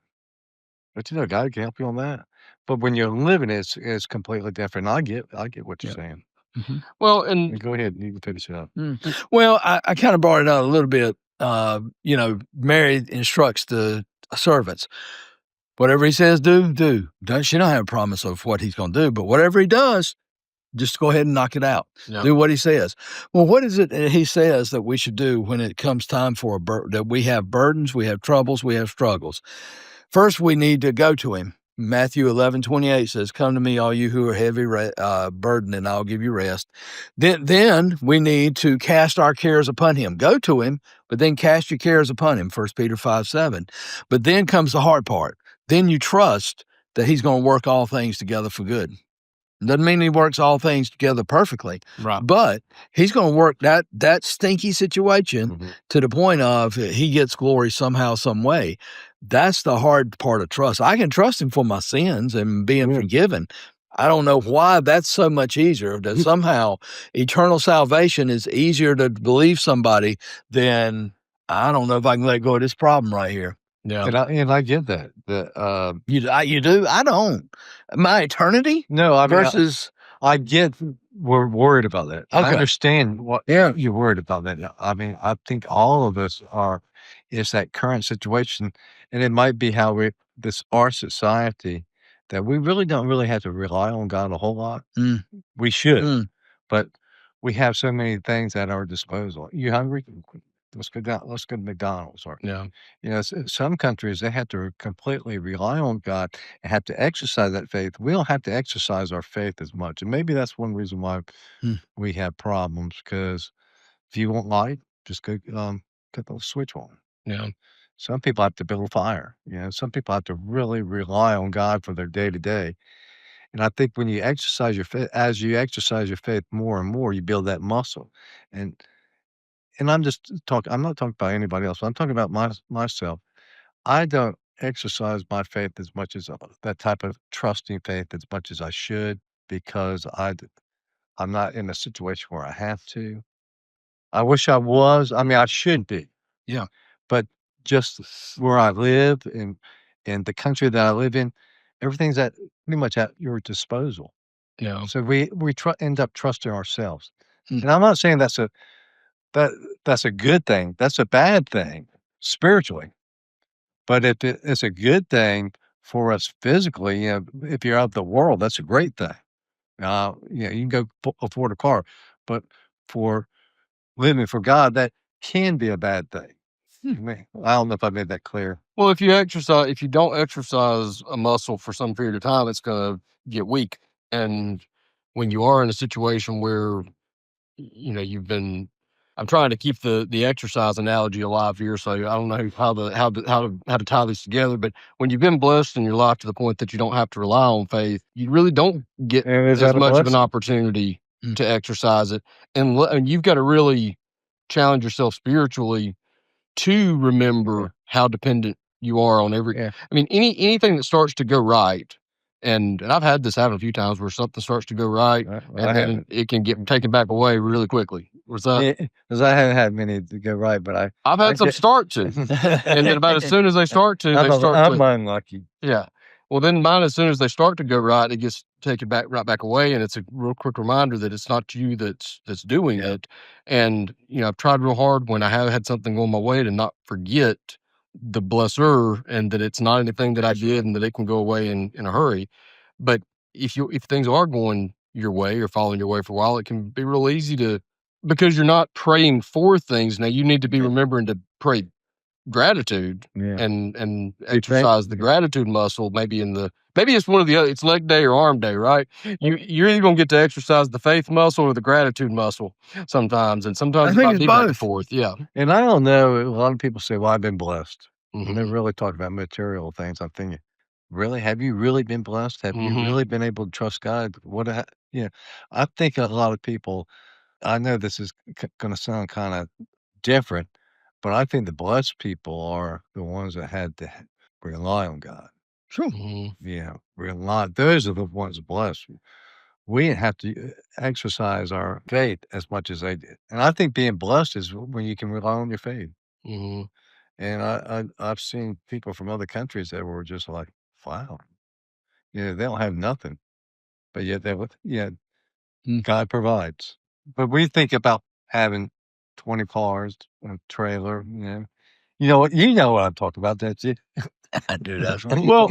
S3: but God can help you on that. But when you're living it, it's completely different. I get what you're saying.
S1: Well, and
S3: go ahead, you can finish it up.
S2: Well, I kind of brought it out a little bit. Mary instructs the servants. Whatever he says, do. She don't have a promise of what he's going to do, but whatever he does, just go ahead and knock it out.
S1: Yeah.
S2: Do what he says. Well, what is it he says that we should do when it comes time for that we have burdens, we have troubles, we have struggles? First, we need to go to him. Matthew 11:28 says, "Come to me, all you who are heavy burdened, and I'll give you rest." Then we need to cast our cares upon him. Go to him, but then cast your cares upon him. 1 Peter 5:7. But then comes the hard part. Then you trust that he's going to work all things together for good. Doesn't mean he works all things together perfectly,
S1: Right.
S2: but he's going to work that stinky situation to the point of he gets glory somehow, some way. That's the hard part of trust. I can trust him for my sins and being forgiven. I don't know why that's so much easier. That somehow eternal salvation is easier to believe somebody than I don't know if I can let go of this problem right here.
S1: Yeah.
S3: And I get that.
S2: You do? I don't. My eternity?
S3: No, I mean,
S2: versus
S3: I get we're worried about that. I
S2: Okay.
S3: understand what you're worried about that. I mean, I think all of us is that current situation, and it might be how our society, that we really don't really have to rely on God a whole lot. We should, but we have so many things at our disposal. You hungry? Let's go to McDonald's. Or
S1: Yeah.
S3: you know, some countries, they have to completely rely on God and have to exercise that faith. We don't have to exercise our faith as much. And maybe that's one reason why we have problems, because if you want light, just go put the switch on.
S1: Yeah.
S3: Some people have to build a fire. You know, some people have to really rely on God for their day to day. And I think when you exercise your faith, as you exercise your faith more and more, you build that muscle. And I'm not talking about anybody else. I'm talking about myself. I don't exercise my faith as much as that type of trusting faith as much as I should, because I'm not in a situation where I have to. I wish I was. I mean, I should be.
S2: Yeah.
S3: But just where I live and the country that I live in, everything's pretty much at your disposal.
S1: Yeah.
S3: So we end up trusting ourselves. And I'm not saying that's a good thing. That's a bad thing spiritually. But if it's a good thing for us physically, you know, if you're out of the world, that's a great thing. You know, you can go afford a car, but for living for God, that can be a bad thing. I don't know if I made that clear.
S1: Well, if you don't exercise a muscle for some period of time, it's going to get weak. And when you are in a situation where, you know, I'm trying to keep the exercise analogy alive here, so I don't know how to tie this together. But when you've been blessed in your life to the point that you don't have to rely on faith, you really don't get as much of an opportunity to exercise it, and you've got to really challenge yourself spiritually to remember how dependent you are on I mean, anything that starts to go right, and I've had this happen a few times where something starts to go right, and then it can get taken back away really quickly. Because
S3: I haven't had many to go right, but
S1: I've had some start to, and then about as soon as they start to,
S3: I'm unlucky.
S1: Yeah. Well, then mine, as soon as they start to go right, it gets taken right back away, and it's a real quick reminder that it's not you that's doing it. And you know, I've tried real hard when I have had something going my way to not forget the blesser, and that it's not anything that I did, and that it can go away in a hurry. But if things are going your way or following your way for a while, it can be real easy to, because you're not praying for things. Now you need to be remembering to pray gratitude and exercise the gratitude muscle. Maybe it's one of the other. It's leg day or arm day, right? You're either gonna get to exercise the faith muscle or the gratitude muscle sometimes, and sometimes it might be back and forth. Yeah.
S3: And I don't know. A lot of people say, "Well, I've been blessed." And they're really talking about material things. I'm thinking, really, have you really been blessed? Have you really been able to trust God? I think a lot of people. I know this is going to sound kind of different, but I think the blessed people are the ones that had to rely on God.
S2: Sure.
S3: Yeah, rely. Those are the ones blessed. We didn't have to exercise our faith as much as they did. And I think being blessed is when you can rely on your faith. And I've seen people from other countries that were just like, wow, you know, they don't have nothing, but yet God provides. But we think about having 20 cars, a trailer, you know what I'm talking about. That's it.
S2: Dude, that's right.
S1: Well,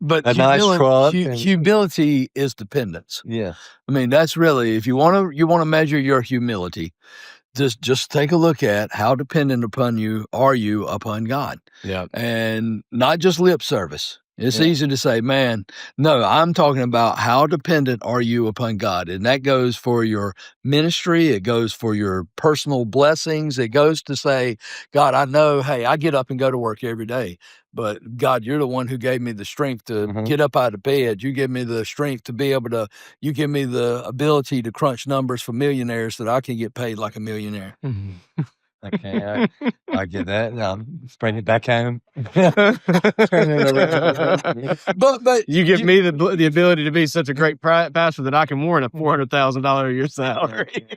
S2: but
S3: a nice truck.
S2: Humility is dependence.
S3: Yeah.
S2: I mean, that's really, if you want to measure your humility, just take a look at how dependent are you upon God.
S1: Yeah.
S2: And not just lip service. It's easy to say, man, no, I'm talking about how dependent are you upon God? And that goes for your ministry. It goes for your personal blessings. It goes to say, God, I know, hey, I get up and go to work every day, but God, you're the one who gave me the strength to get up out of bed. You give me the strength to be able to, you give me the ability to crunch numbers for millionaires so that I can get paid like a millionaire.
S3: Okay, I get that. Bring it back home.
S2: But
S1: you give me the ability to be such a great pastor that I can warrant a $400,000 a year salary.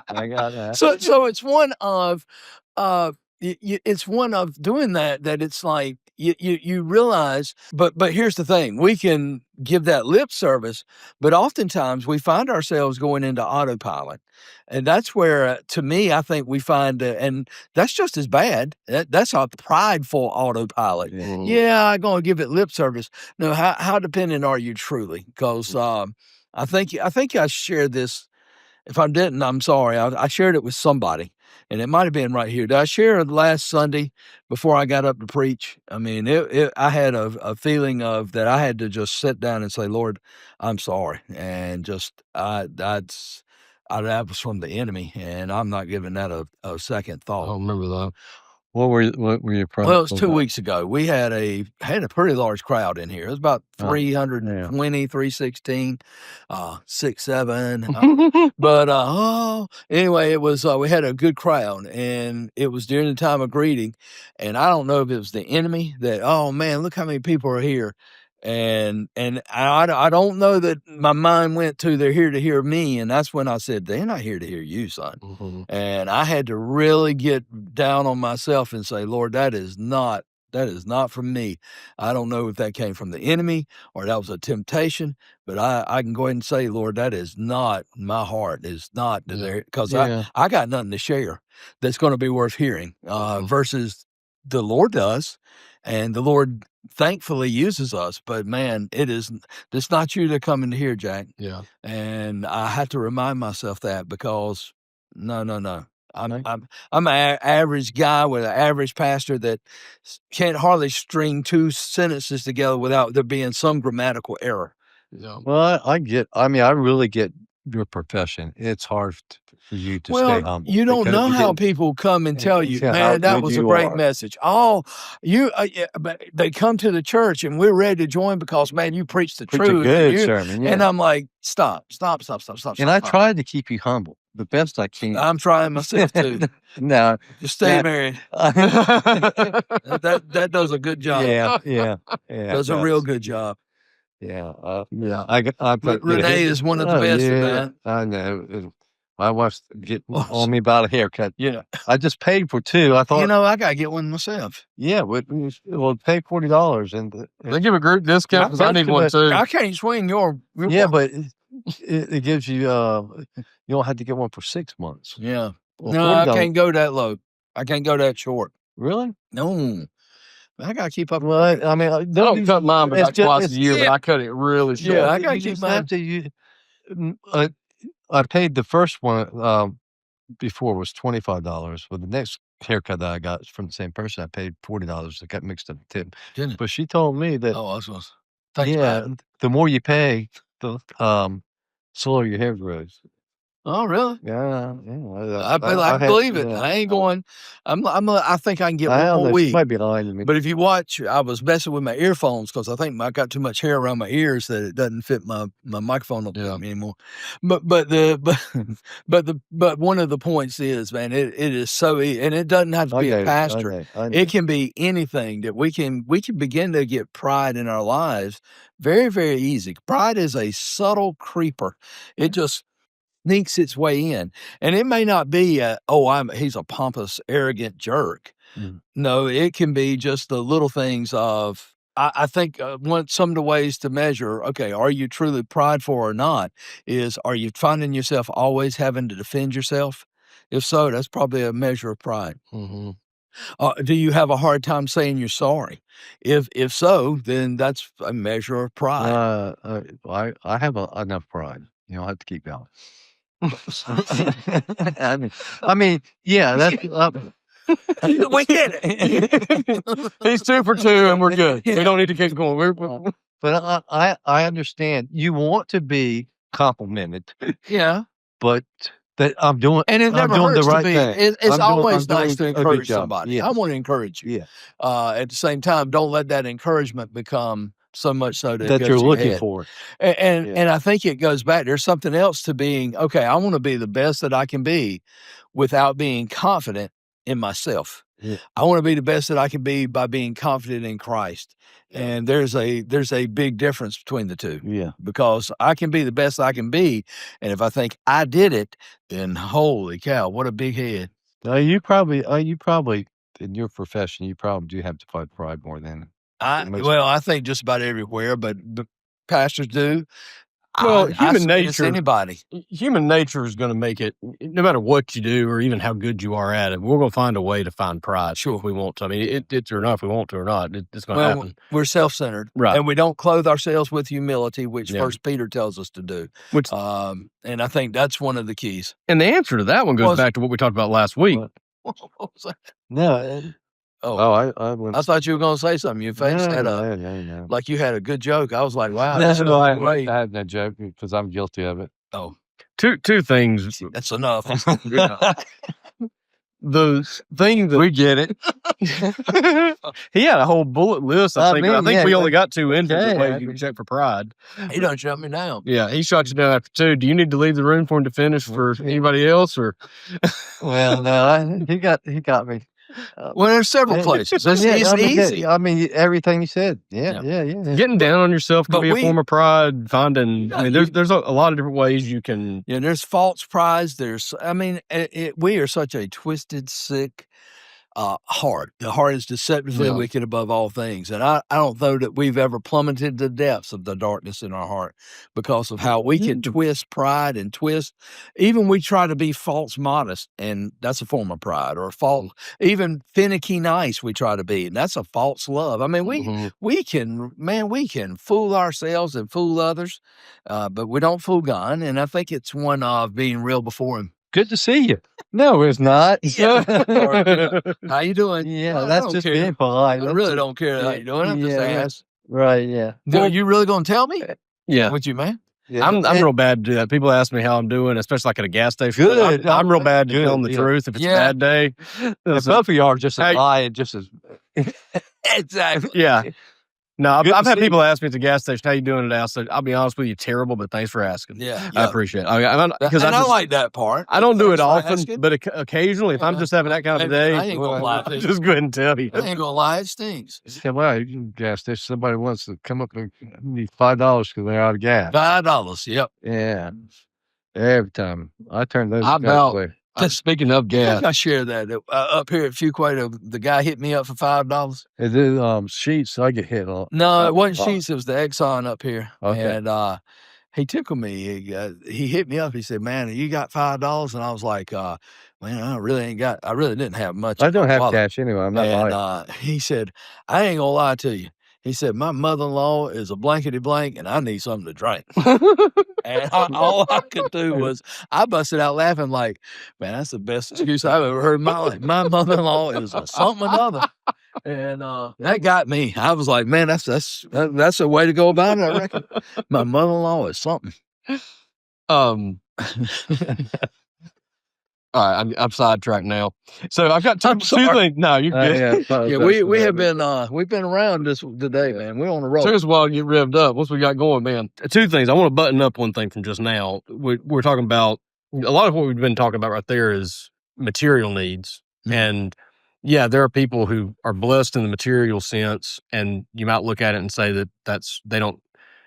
S3: I got that.
S2: So it's one of it's one of doing that it's like you realize, but here's the thing, we can give that lip service, but oftentimes we find ourselves going into autopilot, and that's where to me I think we find and that's just as bad. That's a prideful autopilot. Yeah, I'm gonna give it lip service. No, how dependent are you truly? Because I think I shared this. If I didn't, I'm sorry. I shared it with somebody, and it might have been right here. Did I share it last Sunday before I got up to preach? I mean, I had a feeling of that I had to just sit down and say, Lord, I'm sorry. And just, that was from the enemy, and I'm not giving that a second thought.
S1: I don't remember that.
S3: What were your problems?
S2: Well, it was 2 weeks ago. We had a pretty large crowd in here. It was about 320, 316, 6, 7. But anyway, it was we had a good crowd, and it was during the time of greeting. And I don't know if it was the enemy that, oh man, look how many people are here. And I don't know that my mind went to they're here to hear me, and that's when I said they're not here to hear you, son. And I had to really get down on myself and say, Lord, that is not from me. I don't know if that came from the enemy or that was a temptation, but I can go ahead and say, Lord, that is not my heart. Is not there, because I got nothing to share that's going to be worth hearing. Versus the Lord does. And the Lord thankfully uses us, but man, it's not you that come into here, Jack.
S1: Yeah.
S2: And I had to remind myself that, because no. I'm an average guy with an average pastor that can't hardly string 2 sentences together without there being some grammatical error.
S1: Yeah.
S3: Well, I really get your profession. It's hard for you to stay humble.
S2: You don't know how people come and tell you, man, that was a great message. Oh, but they come to the church and we're ready to join because, man, you preach the truth.
S3: A good sermon.
S2: And I'm like, stop.
S3: And I tried to keep you humble the best I can.
S2: I'm trying myself too.
S3: No,
S2: just stay married. That does a good job.
S3: Yeah.
S2: Does a real good job.
S3: Yeah.
S2: But Renee is one of the best at that.
S3: I know. My wife's getting on me about a haircut.
S2: Yeah.
S3: I just paid for 2. I thought,
S2: I got to get one myself.
S3: Yeah, we'll pay $40 and
S1: they give a group discount because I need one too.
S2: I can't swing your
S3: but it gives you, you don't have to get one for 6 months.
S2: Yeah. Well, no, I can't go that low. I can't go that short.
S3: Really?
S2: No. I got to keep up.
S3: Well, I mean,
S1: I don't cut mine but like twice a year, but I cut it really short.
S2: Yeah, I got to keep mine.
S3: I paid the first one before was $25. But the next haircut that I got from the same person, I paid $40. I got mixed up the tip. But she told me that the more you pay, the slower your hair grows.
S2: Oh, really?
S3: Yeah.
S2: I believe it. I ain't going. I think I can get one more week.
S3: She might be lying to me.
S2: But if you watch, I was messing with my earphones because I think I got too much hair around my ears that it doesn't fit my microphone up anymore. But one of the points is, man, it is so easy, and it doesn't have to be a pastor. I know. It can be anything that we can begin to get pride in our lives very, very easy. Pride is a subtle creeper. It just sneaks its way in, and it may not be he's a pompous, arrogant jerk. No, it can be just the little things of. I think some of the ways to measure, okay, are you truly prideful or not? Are you finding yourself always having to defend yourself? If so, that's probably a measure of pride. Do you have a hard time saying you're sorry? If so, then that's a measure of pride.
S3: I have enough pride. You know, I have to keep going. I mean, yeah, that's.
S2: We get it.
S1: He's 2 for 2, and we're good. We don't need to keep going.
S3: But I understand. You want to be complimented,
S2: Yeah.
S3: but that I'm doing,
S2: And it
S3: I'm
S2: never
S3: doing the
S2: hurts
S3: right
S2: to be.
S3: thing.
S2: It's
S3: I'm
S2: always
S3: doing
S2: nice to
S3: a good
S2: encourage
S3: job.
S2: somebody.
S3: Yes.
S2: I want to encourage you.
S3: Yeah.
S2: At the same time, don't let that encouragement become so much so that, it
S3: That
S2: goes
S3: you're
S2: to your
S3: looking
S2: head.
S3: for.
S2: And I think it goes back. There's something else to being okay. I want to be the best that I can be without being confident in myself.
S3: Yeah.
S2: I want to be the best that I can be by being confident in Christ. And there's a big difference between the two.
S3: Yeah.
S2: Because I can be the best I can be, and if I think I did it, then holy cow, what a big head.
S3: You probably in your profession, you probably do have to fight pride more than.
S2: I think just about everywhere, but the pastors do.
S1: Well,
S2: I
S1: human
S2: submit it's
S1: nature.
S2: anybody.
S1: Human nature is going to make it. No matter what you do, or even how good you are at it, we're going to find a way to find pride.
S2: Sure.
S1: If we want to. I mean, it's or not. If we want to or not, it's going to happen.
S2: We're self-centered,
S1: Right?
S2: And we don't clothe ourselves with humility, which
S1: Yeah.
S2: First Peter tells us to do.
S1: Which,
S2: and I think that's one of the keys.
S1: and the answer to that one goes back to what we talked about last week.
S2: What was that?
S3: No.
S2: I thought you were going to say something. Your face had like you had a good joke. I was like, wow.
S3: I had no joke because I'm guilty of it.
S2: Oh,
S1: two things.
S2: That's enough.
S1: The thing that
S3: we get it.
S1: He had a whole bullet list. I think we only got 2 entries.
S3: Okay.
S1: You can check for pride.
S2: He done shut me down.
S1: Yeah, he shot you down after 2. Do you need to leave the room for him to finish for anybody else, or?
S3: Well, no, he got me.
S2: Well, there's several places. It's easy.
S3: I mean, everything you said. Yeah.
S1: Getting down on yourself can be a form of pride. Finding,
S2: Yeah,
S1: I mean, there's a lot of different ways you can.
S2: Yeah, there's false pride. We are such a twisted, sick heart. The heart is deceptively wicked above all things. And I don't know that we've ever plummeted the depths of the darkness in our heart because of how we can twist pride and twist. Even we try to be false modest, and that's a form of pride, or false, even finicky nice we try to be, and that's a false love. I mean, we can fool ourselves and fool others, but we don't fool God. And I think it's one of being real before Him.
S3: Good to see you. No, it's not.
S2: How you doing?
S3: Yeah, that's just being polite.
S2: I really don't care how you doing. I'm just asking.
S3: Right, yeah.
S2: Are you really going to tell me?
S1: Yeah.
S2: With you, man?
S1: Yeah. I'm real bad to do that. People ask me how I'm doing, especially like at a gas station.
S3: Good.
S1: I'm real bad to tell them the truth if it's a bad day.
S3: Both of you are just as lying, just as.
S2: Exactly.
S1: Yeah. No, I've had people ask me at the gas station, how you doing today? I said, I'll be honest with you, terrible, but thanks for asking.
S2: Yeah.
S1: I appreciate it.
S2: I like that part.
S1: I don't do it often, but occasionally, if I'm just having that kind of a day,
S2: I ain't gonna lie to you.
S1: Just go ahead and tell you.
S2: I ain't gonna lie, it stinks.
S3: Well, you can gas station. Somebody wants to come up and need $5 because they're out of gas.
S2: $5, yep.
S3: Yeah. Every time. I turn those
S1: away. Speaking of gas,
S2: I share that up here at Fuquay. The guy hit me up for $5.
S3: Is it Sheets? I get hit a lot.
S2: No, it wasn't Sheets. It was the Exxon up here.
S3: Okay.
S2: And he tickled me. He hit me up. He said, "Man, you got $5?" And I was like, "Man, I really didn't have much.
S3: I don't have cash anyway. I'm not lying."
S2: He said, "I ain't gonna lie to you." He said, "My mother-in-law is a blankety blank, and I need something to drink." And all I could do was, I busted out laughing like, man, that's the best excuse I've ever heard in my life. My mother-in-law is a something or another. And that got me. I was like, man, that's a way to go about it, I reckon. My mother-in-law is something.
S1: All right, I'm sidetracked now. So I've got two things. No, you're good.
S2: We have been we've been around this today, man. We're on a roll.
S1: Took us a while to get revved up. Once we got going, man. 2 things. I want to button up one thing from just now. We're talking about a lot of what we've been talking about right there is material needs, and there are people who are blessed in the material sense, and you might look at it and say that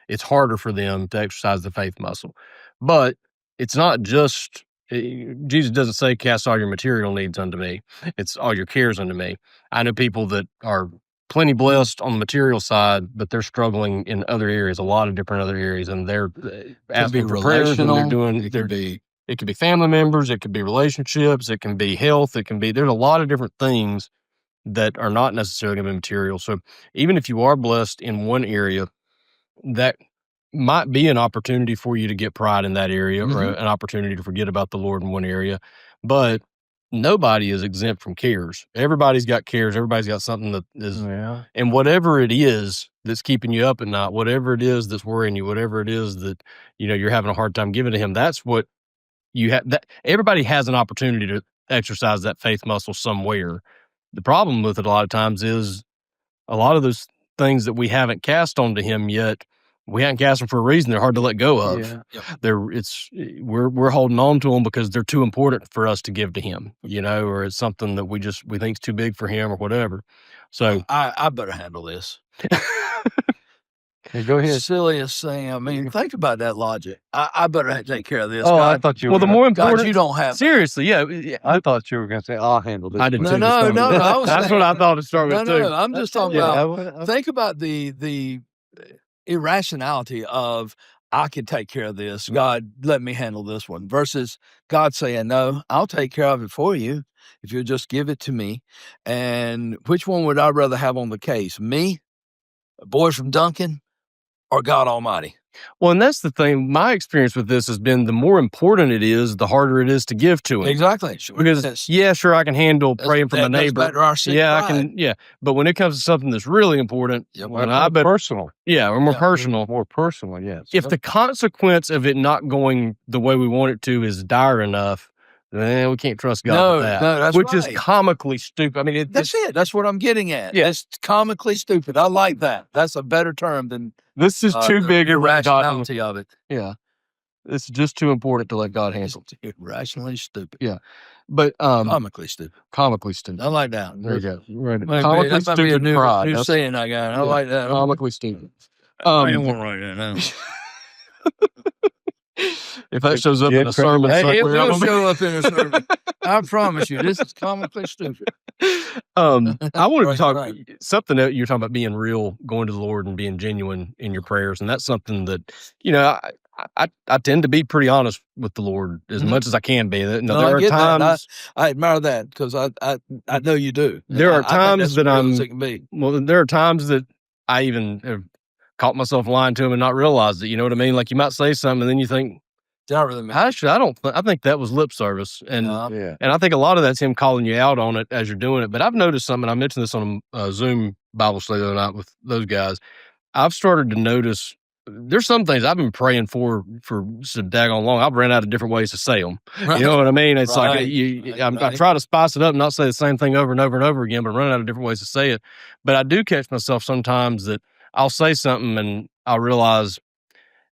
S1: it's harder for them to exercise the faith muscle, but it's not just. Jesus doesn't say, cast all your material needs unto me. It's all your cares unto me. I know people that are plenty blessed on the material side, but they're struggling in other areas, a lot of different other areas, and they're asking for prayers, and it could be family members, it could be relationships, it can be health, there's a lot of different things that are not necessarily going to be material. So even if you are blessed in one area, that might be an opportunity for you to get pride in that area or an opportunity to forget about the Lord in one area. But nobody is exempt from cares. Everybody's got cares. Everybody's got something that is, and whatever it is that's keeping you up at night, whatever it is that's worrying you, whatever it is that, you're having a hard time giving to him, that's what you have. That everybody has an opportunity to exercise that faith muscle somewhere. The problem with it a lot of times is a lot of those things that we haven't cast onto him yet, we haven't cast them for a reason. They're hard to let go of. We're holding on to them because they're too important for us to give to him, or it's something that we think is too big for him or whatever. So
S2: I better handle this.
S3: Okay, go ahead.
S2: Silliest thing. I mean, think about that logic. I better take care of this.
S3: Oh,
S2: God,
S3: I thought you.
S1: Well, the more important,
S2: God, you don't have.
S1: Seriously, yeah.
S3: I thought you were going to say, "I'll handle this."
S1: I did
S2: No,
S1: too.
S2: no.
S1: That's what I thought to start with too.
S2: No, I'm just talking about. Think about the irrationality of I can take care of this. God, let me handle this one. Versus God saying, "No, I'll take care of it for you if you'll just give it to me." And which one would I rather have on the case? Me, a boy from Duncan, or God Almighty?
S1: Well, and that's the thing. My experience with this has been the more important it is, the harder it is to give to him.
S2: Exactly.
S1: Because sure, I can handle praying for my neighbor.
S2: I
S1: can. Yeah, but when it comes to something that's really important,
S3: personal.
S1: Yeah, or more personal.
S3: More personal. Yes.
S1: If the consequence of it not going the way we want it to is dire enough, then we can't trust God with that.
S2: No, that's
S1: which is comically stupid. I mean,
S2: that's it. That's what I'm getting at.
S1: Yeah.
S2: It's comically stupid. I like that. That's a better term than
S1: this is too big.
S2: Irrationality of it.
S1: Yeah, it's just too important to let God handle.
S2: Irrationally stupid.
S1: Yeah, but
S2: comically stupid.
S1: Comically stupid.
S2: I like that.
S1: There you go. Right.
S2: Comically stupid. New saying I got. I like that.
S1: Comically stupid.
S2: I ain't one right now.
S1: If that shows up in a sermon,
S2: it will show up in a sermon. I promise you, this is comically stupid.
S1: I wanted to talk something that you're talking about being real, going to the Lord and being genuine in your prayers, and that's something that I tend to be pretty honest with the Lord as much as I can be. There are times
S2: I admire that because I know you do.
S1: There are times that
S2: there
S1: are times that I even have caught myself lying to him and not realized it. You know what I mean? Like you might say something and then you think, I think that was lip service. And I think a lot of that's him calling you out on it as you're doing it. But I've noticed something. I mentioned this on a Zoom Bible study the other night with those guys. I've started to notice there's some things I've been praying for so daggone long. I've ran out of different ways to say them. Right. You know what I mean? It's like I try to spice it up and not say the same thing over and over and over again, but run out of different ways to say it. But I do catch myself sometimes that I'll say something and I'll realize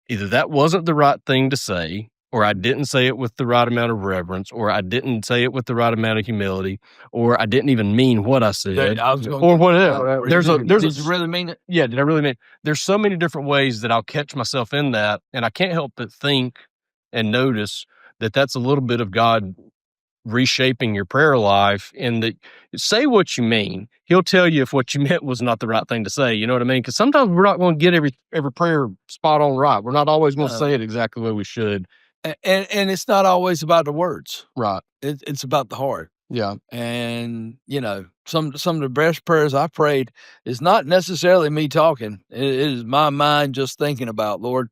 S1: either that wasn't the right thing to say, or I didn't say it with the right amount of reverence, or I didn't say it with the right amount of humility, or I didn't even mean what I said, or whatever.
S2: Did you really mean it?
S1: Yeah, did I really mean it? There's so many different ways that I'll catch myself in that, and I can't help but think and notice that that's a little bit of God reshaping your prayer life, in that say what you mean. He'll tell you if what you meant was not the right thing to say. You know what I mean? Because sometimes we're not going to get every prayer spot on right. We're not always going to say it exactly the way we should.
S2: And it's not always about the words.
S1: Right.
S2: It's about the heart.
S1: Yeah.
S2: And, some of the best prayers I prayed is not necessarily me talking. It is my mind just thinking about, Lord,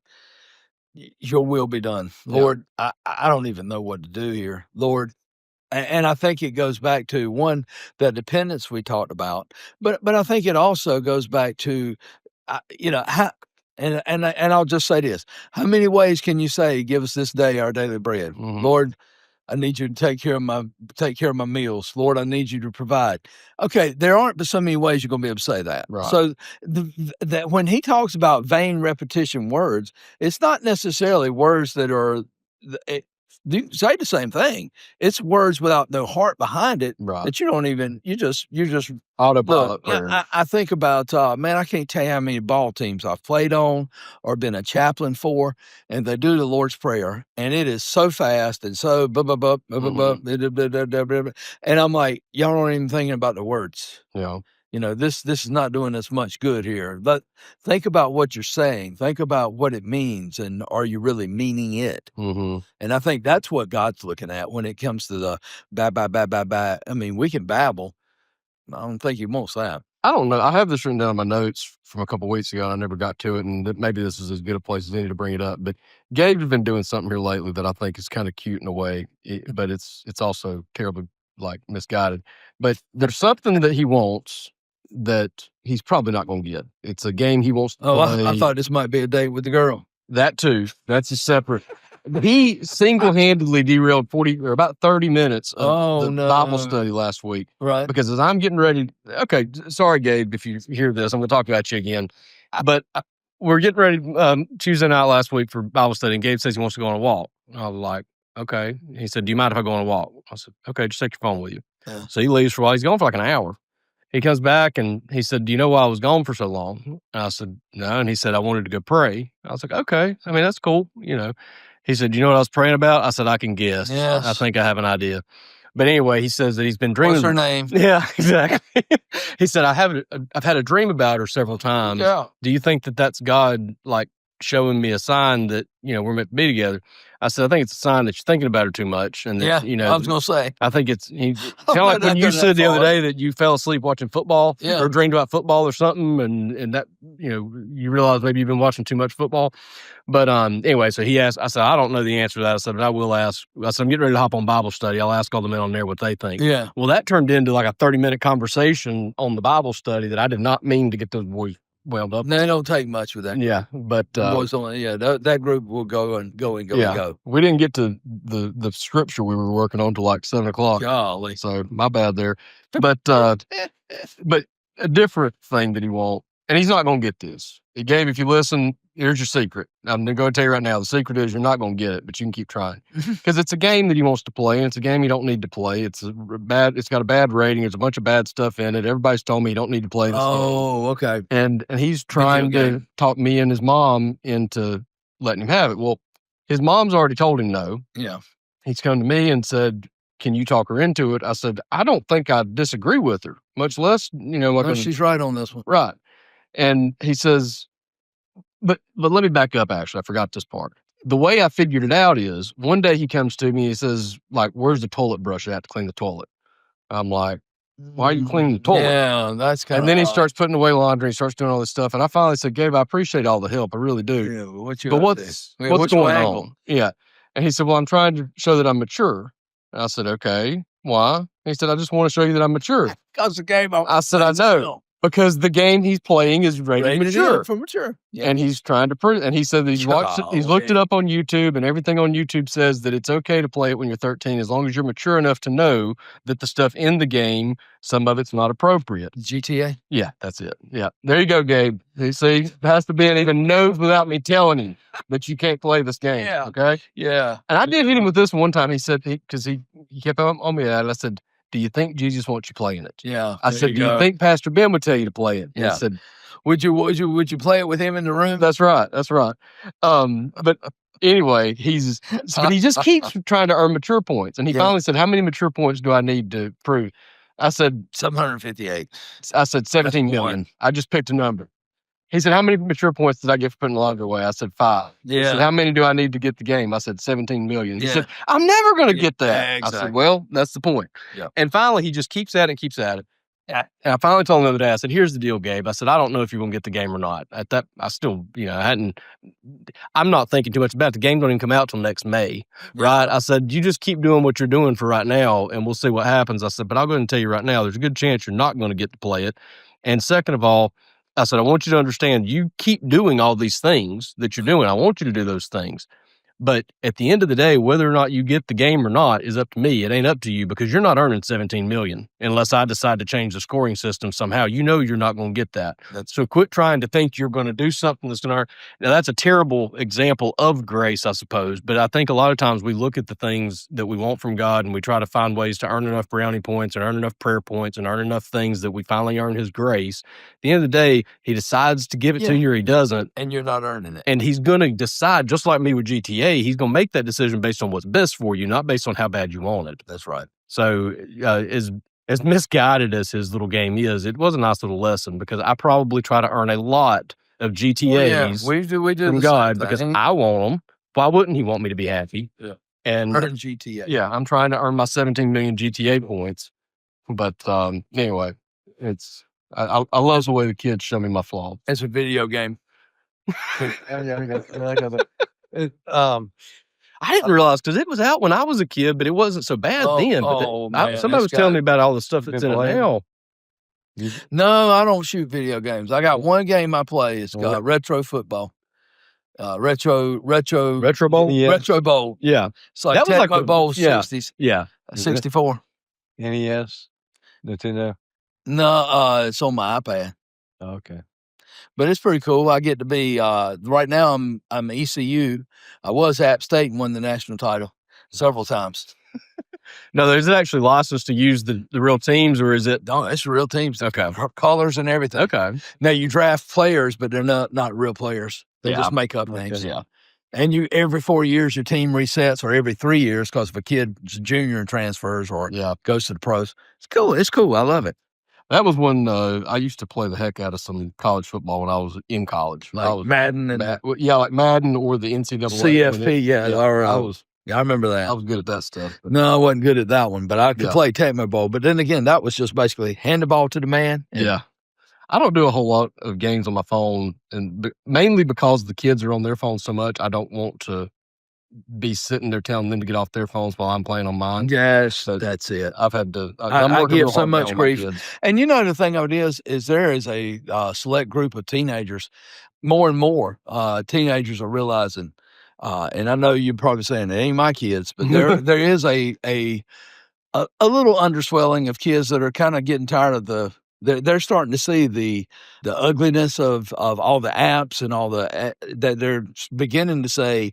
S2: your will be done. Lord, I don't even know what to do here. Lord, and I think it goes back to one, the dependence we talked about, but I think it also goes back to, how, and I'll just say this: how many ways can you say, "Give us this day our daily bread"?
S1: Mm-hmm.
S2: Lord, I need you to take care of my meals. Lord, I need you to provide. Okay, there aren't but so many ways you're going to be able to say that.
S1: Right.
S2: So that when he talks about vain repetition words, it's not necessarily words that are. You say the same thing. It's words without no heart behind it that you're just
S1: autopilot.
S2: I think about, I can't tell you how many ball teams I've played on or been a chaplain for, and they do the Lord's Prayer, and it is so fast and so and I'm like, y'all aren't even thinking about the words.
S1: Yeah.
S2: This is not doing us much good here. But think about what you're saying. Think about what it means, and are you really meaning it?
S1: Mm-hmm.
S2: And I think that's what God's looking at when it comes to the blah, blah, blah, blah, blah. I mean, we can babble. I don't think he wants that.
S1: I don't know. I have this written down in my notes from a couple weeks ago, and I never got to it. And maybe this is as good a place as any to bring it up. But Gabe's been doing something here lately that I think is kind of cute in a way, but it's also terribly like misguided. But there's something that he wants that he's probably not going to get. It's a game he wants to play.
S2: I thought this might be a date with the girl.
S1: That too. That's a separate. He single-handedly derailed about 30 minutes of the Bible study last week.
S2: Right.
S1: Because as I'm getting ready, okay, sorry, Gabe, if you hear this, I'm going to talk about you again. But we're getting ready Tuesday night last week for Bible study, and Gabe says he wants to go on a walk. I was like, okay. He said, do you mind if I go on a walk? I said, okay, just take your phone with you. Yeah. So he leaves for a while. He's gone for like an hour. He comes back and he said, do you know why I was gone for so long? And I said, no. And he said, I wanted to go pray. I was like, okay. I mean, that's cool, you know. He said, you know what I was praying about? I said, I can guess. Yes. I think I have an idea. But anyway, he says that he's been dreaming.
S2: What's her name?
S1: Yeah, exactly. He said, I've had a dream about her several times. Yeah. Do you think that that's God, like, showing me a sign that, you know, we're meant to be together? I said, I think it's a sign that you're thinking about her too much. And that, you know,
S2: I was going to say.
S1: I think it's kind of like when you said the other day that you fell asleep watching football or dreamed about football or something. And that, you know, you realize maybe you've been watching too much football. But anyway, so he asked, I said, I don't know the answer to that. I said, but I will ask. I said, I'm getting ready to hop on Bible study. I'll ask all the men on there what they think. Yeah. Well, that turned into like a 30-minute conversation on the Bible study that I did not mean to get those boys wound up.
S2: They don't take much with that.
S1: Yeah, but
S2: that group will go and go.
S1: We didn't get to the scripture we were working on till like 7:00.
S2: Golly,
S1: so my bad there. But but a different thing that he won't, and he's not going to get this. Gabe, if you listen, here's your secret. I'm going to tell you right now. The secret is you're not going to get it, but you can keep trying because it's a game that he wants to play, and it's a game you don't need to play. It's got a bad rating. There's a bunch of bad stuff in it. Everybody's told me you don't need to play this game.
S2: Okay.
S1: And he's trying to talk me and his mom into letting him have it. Well, his mom's already told him no.
S2: Yeah.
S1: He's come to me and said, can you talk her into it? I said, I don't think I disagree with her, much less, you know.
S2: Well, she's right on this one.
S1: Right. And he says, but let me back up, actually. I forgot this part. The way I figured it out is one day he comes to me, he says, like, where's the toilet brush at to clean the toilet? I'm like, why are you cleaning the toilet?
S2: Yeah, that's kind of.
S1: And then he starts putting away laundry, he starts doing all this stuff. And I finally said, Gabe, I appreciate all the help. I really do.
S2: Yeah,
S1: but what's going on? Yeah. And he said, well, I'm trying to show that I'm mature. And I said, okay, why? He said, I just want to show you that I'm mature.
S2: Because the game.
S1: I said, I know. Because the game he's playing is rated mature.
S2: For mature. Yeah.
S1: And he's trying to prove, and he said that he's watched it, he's looked it up on YouTube, and everything on YouTube says that it's okay to play it when you're 13 as long as you're mature enough to know that the stuff in the game, some of it's not appropriate.
S2: GTA?
S1: Yeah, that's it. Yeah. There you go, Gabe. You see, Pastor Ben even knows without me telling him that you can't play this game.
S2: Yeah.
S1: Okay?
S2: Yeah.
S1: And I did hit him with this one time. He said, because he kept on me at it. I said, do you think Jesus wants you playing it?
S2: Yeah.
S1: I said, do you think Pastor Ben would tell you to play it?
S2: Yeah.
S1: He said,
S2: would you play it with him in the room?
S1: That's right. But anyway, he just keeps trying to earn mature points. And he finally said, how many mature points do I need to prove? I said
S2: 758.
S1: I said 17 million. I just picked a number. He said, how many mature points did I get for putting the laundry away? I said 5. Yeah. He said, how many do I need to get the game? I said 17 million. He said, I'm never going to get that.
S2: Yeah, exactly.
S1: I said, well, that's the point.
S2: Yeah.
S1: And finally, he just keeps at it. Yeah. And I finally told him the other day, I said, here's the deal, Gabe. I said, I don't know if you're going to get the game or not. At that, I still, I'm not thinking too much about it. The game don't even come out till next May, right? I said, you just keep doing what you're doing for right now, and we'll see what happens. I said, but I'll go ahead and tell you right now, there's a good chance you're not going to get to play it. And second of all, I said, I want you to understand, you keep doing all these things that you're doing. I want you to do those things. But at the end of the day, whether or not you get the game or not is up to me. It ain't up to you because you're not earning 17 million unless I decide to change the scoring system somehow. You know you're not going to get that. So quit trying to think you're going to do something that's going to earn. Now, that's a terrible example of grace, I suppose. But I think a lot of times we look at the things that we want from God and we try to find ways to earn enough brownie points and earn enough prayer points and earn enough things that we finally earn his grace. At the end of the day, he decides to give it to you or he doesn't.
S2: And you're not earning it.
S1: And he's going to decide, just like me with GTA, he's going to make that decision based on what's best for you, not based on how bad you want it.
S2: That's right.
S1: So as misguided as his little game is, it was a nice little lesson because I probably try to earn a lot of GTAs
S2: we do
S1: from God because I want them. Why wouldn't he want me to be happy?
S2: Yeah.
S1: And
S2: earn GTA.
S1: Yeah, I'm trying to earn my 17 million GTA points. But anyway,
S3: it's
S1: I love the way the kids show me my flaws.
S2: It's a video game.
S1: I didn't realize because it was out when I was a kid, but it wasn't so bad then. But
S2: man,
S1: somebody was telling me about all the stuff that's in it now.
S2: No, I don't shoot video games. I got one game I play. It's called retro football. Retro
S1: Bowl?
S3: Yeah.
S2: Retro Bowl.
S1: Yeah.
S2: It's like
S1: That was like
S2: Tecmo
S1: the-
S2: Bowl
S1: yeah.
S2: 60s.
S1: Yeah.
S2: 64.
S3: NES, Nintendo.
S2: No, it's on my iPad.
S3: Oh, okay.
S2: But it's pretty cool. I get to be right now. I'm ECU. I was App State and won the national title several times.
S1: No, is it actually licensed to use the real teams, or is it?
S2: No, it's real teams.
S1: Okay.
S2: Colors and everything.
S1: Okay.
S2: Now you draft players, but they're not real players. They just make up names.
S1: Yeah.
S2: And every 4 years your team resets, or every 3 years, because if a kid's a junior and transfers or goes to the pros. It's cool. It's cool. I love it.
S1: That was when I used to play the heck out of some college football when I was in college.
S2: Like
S1: I was
S2: Madden and
S1: like Madden or the NCAA.
S2: CFP. I remember that.
S1: I was good at that stuff.
S2: No, I wasn't good at that one, but I could play Tecmo Bowl. But then again, that was just basically hand the ball to the man.
S1: Yeah. I don't do a whole lot of games on my phone, and mainly because the kids are on their phones so much, I don't want to be sitting there telling them to get off their phones while I'm playing on mine.
S2: Yes,
S1: So
S2: that's it.
S1: I've had to.
S2: I
S1: working
S2: get
S1: real
S2: so
S1: hard
S2: much
S1: now with my
S2: grief.
S1: kids.
S2: And you know the thing of it is there is a select group of teenagers, more and more teenagers are realizing, and I know you're probably saying it ain't my kids, but there is a little underswelling of kids that are kind of getting tired of they're starting to see the ugliness of all the apps and all that they're beginning to say,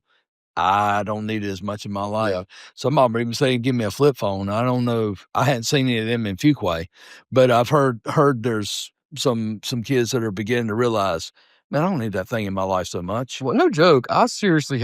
S2: I don't need it as much in my life.
S1: Yeah.
S2: Some of them are even saying, give me a flip phone. I don't know. I hadn't seen any of them in Fuquay, but I've heard there's some kids that are beginning to realize, man, I don't need that thing in my life so much.
S1: Well, no joke. I seriously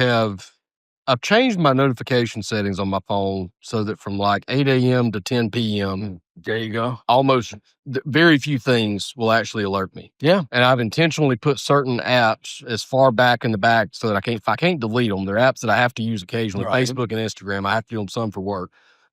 S1: I've changed my notification settings on my phone so that from like 8 a.m. to 10 p.m.,
S2: There you go.
S1: almost very few things will actually alert me.
S2: Yeah.
S1: And I've intentionally put certain apps as far back in the back so that if I can't delete them, they're apps that I have to use occasionally.
S2: Right.
S1: Facebook and Instagram, I have to do them some for work.